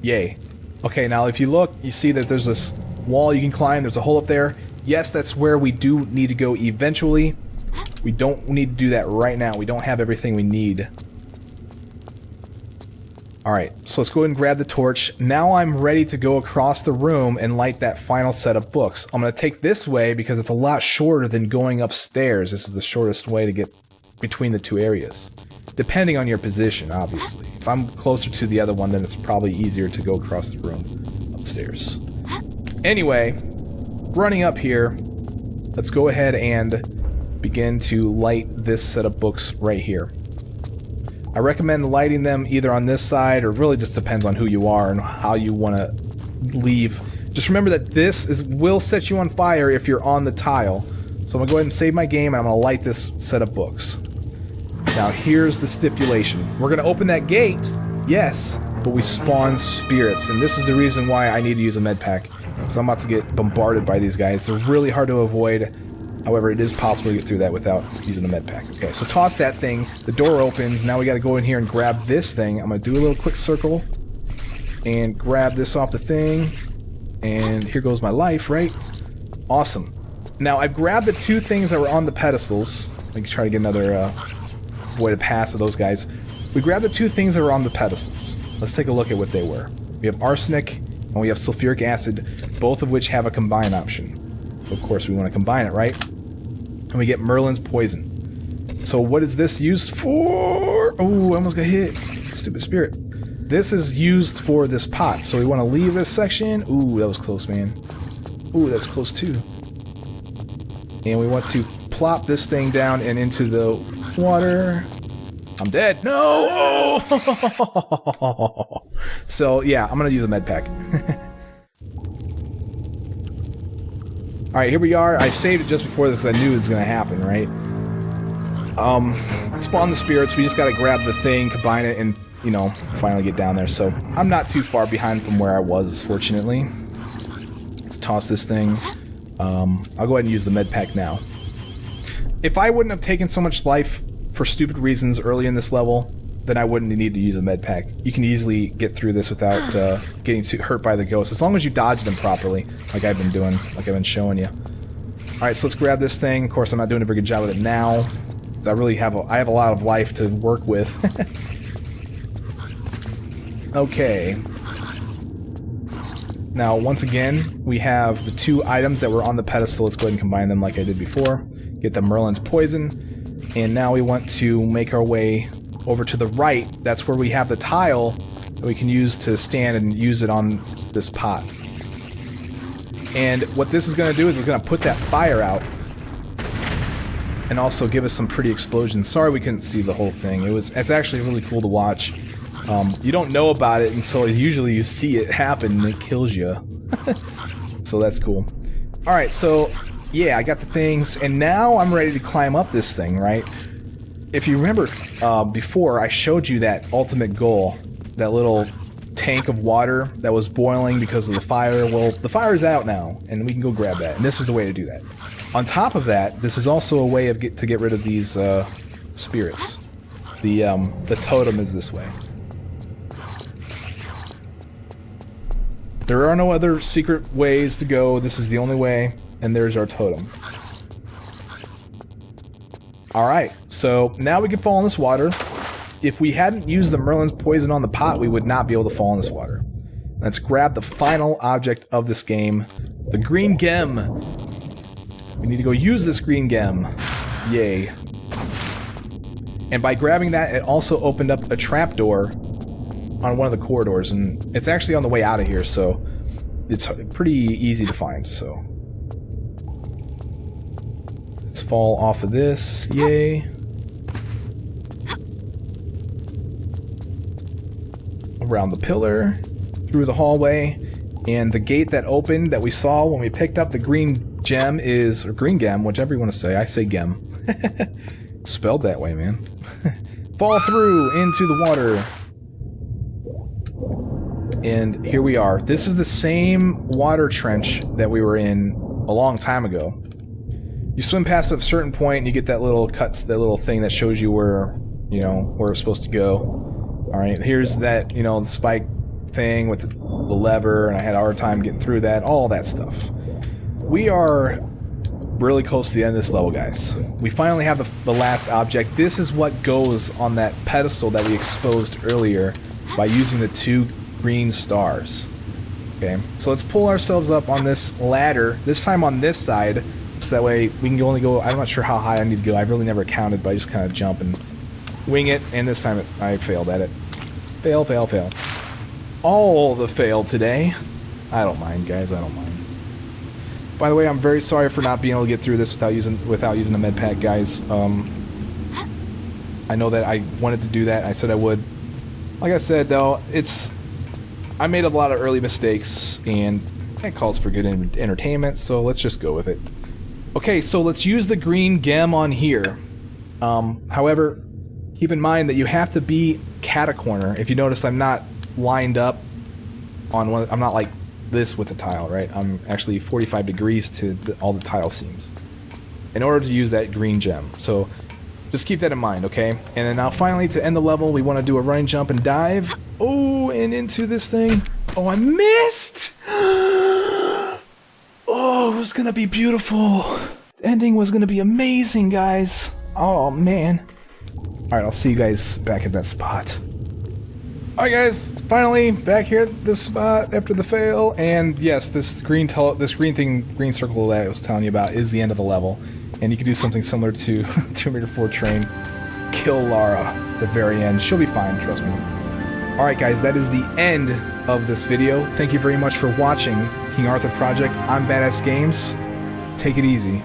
Yay. Okay, now if you look, you see that there's this wall you can climb. There's a hole up there. Yes, that's where we do need to go eventually. We don't need to do that right now. We don't have everything we need. Alright, so let's go ahead and grab the torch. Now I'm ready to go across the room and light that final set of books. I'm going to take this way because it's a lot shorter than going upstairs. This is the shortest way to get between the two areas. Depending on your position, obviously. If I'm closer to the other one, then it's probably easier to go across the room upstairs. Anyway, running up here, let's go ahead and begin to light this set of books right here. I recommend lighting them either on this side, or really just depends on who you are and how you want to leave. Just remember that this will set you on fire if you're on the tile. So I'm going to go ahead and save my game, and I'm going to light this set of books. Now here's the stipulation. We're going to open that gate, yes, but we spawn spirits, and this is the reason why I need to use a med pack. Because I'm about to get bombarded by these guys. They're really hard to avoid. However, it is possible to get through that without using a med pack. Okay, so toss that thing. The door opens. Now we got to go in here and grab this thing. I'm going to do a little quick circle and grab this off the thing. And here goes my life, right? Awesome. Now, I've grabbed the two things that were on the pedestals. Let me try to get another way to pass to those guys. We grabbed the two things that were on the pedestals. Let's take a look at what they were. We have arsenic and we have sulfuric acid, both of which have a combine option. Of course, we want to combine it, right? And we get Merlin's poison. So what is this used for? Oh, I almost got hit. Stupid spirit. This is used for this pot. So we want to leave this section. Ooh, that was close, man. Ooh, that's close too. And we want to plop this thing down and into the water. I'm dead. No! So, yeah, I'm going to use a med pack. Alright, here we are. I saved it just before this because I knew it was going to happen, right? Spawn the spirits. We just got to grab the thing, combine it, and, you know, finally get down there. So, I'm not too far behind from where I was, fortunately. Let's toss this thing. I'll go ahead and use the med pack now. If I wouldn't have taken so much life for stupid reasons early in this level, then I wouldn't need to use a med pack. You can easily get through this without getting too hurt by the ghosts, as long as you dodge them properly, like I've been doing, like I've been showing you. Alright, so let's grab this thing. Of course, I'm not doing a very good job with it now. I really have I have a lot of life to work with. Okay. Now, once again, we have the two items that were on the pedestal. Let's go ahead and combine them like I did before. Get the Merlin's poison. And now we want to make our way over to the right. That's where we have the tile that we can use to stand and use it on this pot. And what this is going to do is it's going to put that fire out. And also give us some pretty explosions. Sorry we couldn't see the whole thing. It's actually really cool to watch. You don't know about it until usually you see it happen and it kills you. So that's cool. Alright, so yeah, I got the things, and now I'm ready to climb up this thing, right? If you remember before, I showed you that ultimate goal, that little tank of water that was boiling because of the fire. Well, the fire's out now, and we can go grab that, and this is the way to do that. On top of that, this is also a way of to get rid of these spirits. The totem is this way. There are no other secret ways to go. This is the only way, and there's our totem. Alright, so now we can fall in this water. If we hadn't used the Merlin's poison on the pot, we would not be able to fall in this water. Let's grab the final object of this game, the green gem. We need to go use this green gem. Yay. And by grabbing that, it also opened up a trapdoor on one of the corridors, and it's actually on the way out of here, so it's pretty easy to find, so. Let's fall off of this, yay. Around the pillar, through the hallway, and the gate that opened that we saw when we picked up the green gem is, or green gem, whichever you want to say. I say gem. It's spelled that way, man. Fall through into the water. And here we are. This is the same water trench that we were in a long time ago. You swim past a certain point and you get that little that little thing that shows you where, you know, where it's supposed to go. Alright, here's that, you know, the spike thing with the lever, and I had a hard time getting through that, all that stuff. We are really close to the end of this level, guys. We finally have the last object. This is what goes on that pedestal that we exposed earlier by using the 2 green stars. Okay, so let's pull ourselves up on this ladder, this time on this side, so that way we can only go, I'm not sure how high I need to go, I've really never counted, but I just kind of jump and wing it, and this time I failed at it. Fail, fail, fail. All the fail today. I don't mind, guys, I don't mind. By the way, I'm very sorry for not being able to get through this without using a med pack, guys. I know that I wanted to do that, I said I would. Like I said, though, I made a lot of early mistakes, and that calls for good entertainment, so let's just go with it. Okay, so let's use the green gem on here. However, keep in mind that you have to be catacorner. If you notice, I'm not lined up on one. I'm not like this with the tile, right? I'm actually 45 degrees to all the tile seams in order to use that green gem. So just keep that in mind, okay? And then now finally, to end the level, we want to do a running jump and dive. Oh, and into this thing. Oh, I missed! Oh, it was gonna be beautiful. The ending was gonna be amazing, guys. Oh, man. Alright, I'll see you guys back at that spot. Alright, guys, finally back here at this spot after the fail. And yes, this green circle that I was telling you about is the end of the level. And you can do something similar to Tomb Raider 4 Train. Kill Lara at the very end. She'll be fine, trust me. Alright guys, that is the end of this video. Thank you very much for watching King Arthur Project. I'm Badass Games. Take it easy.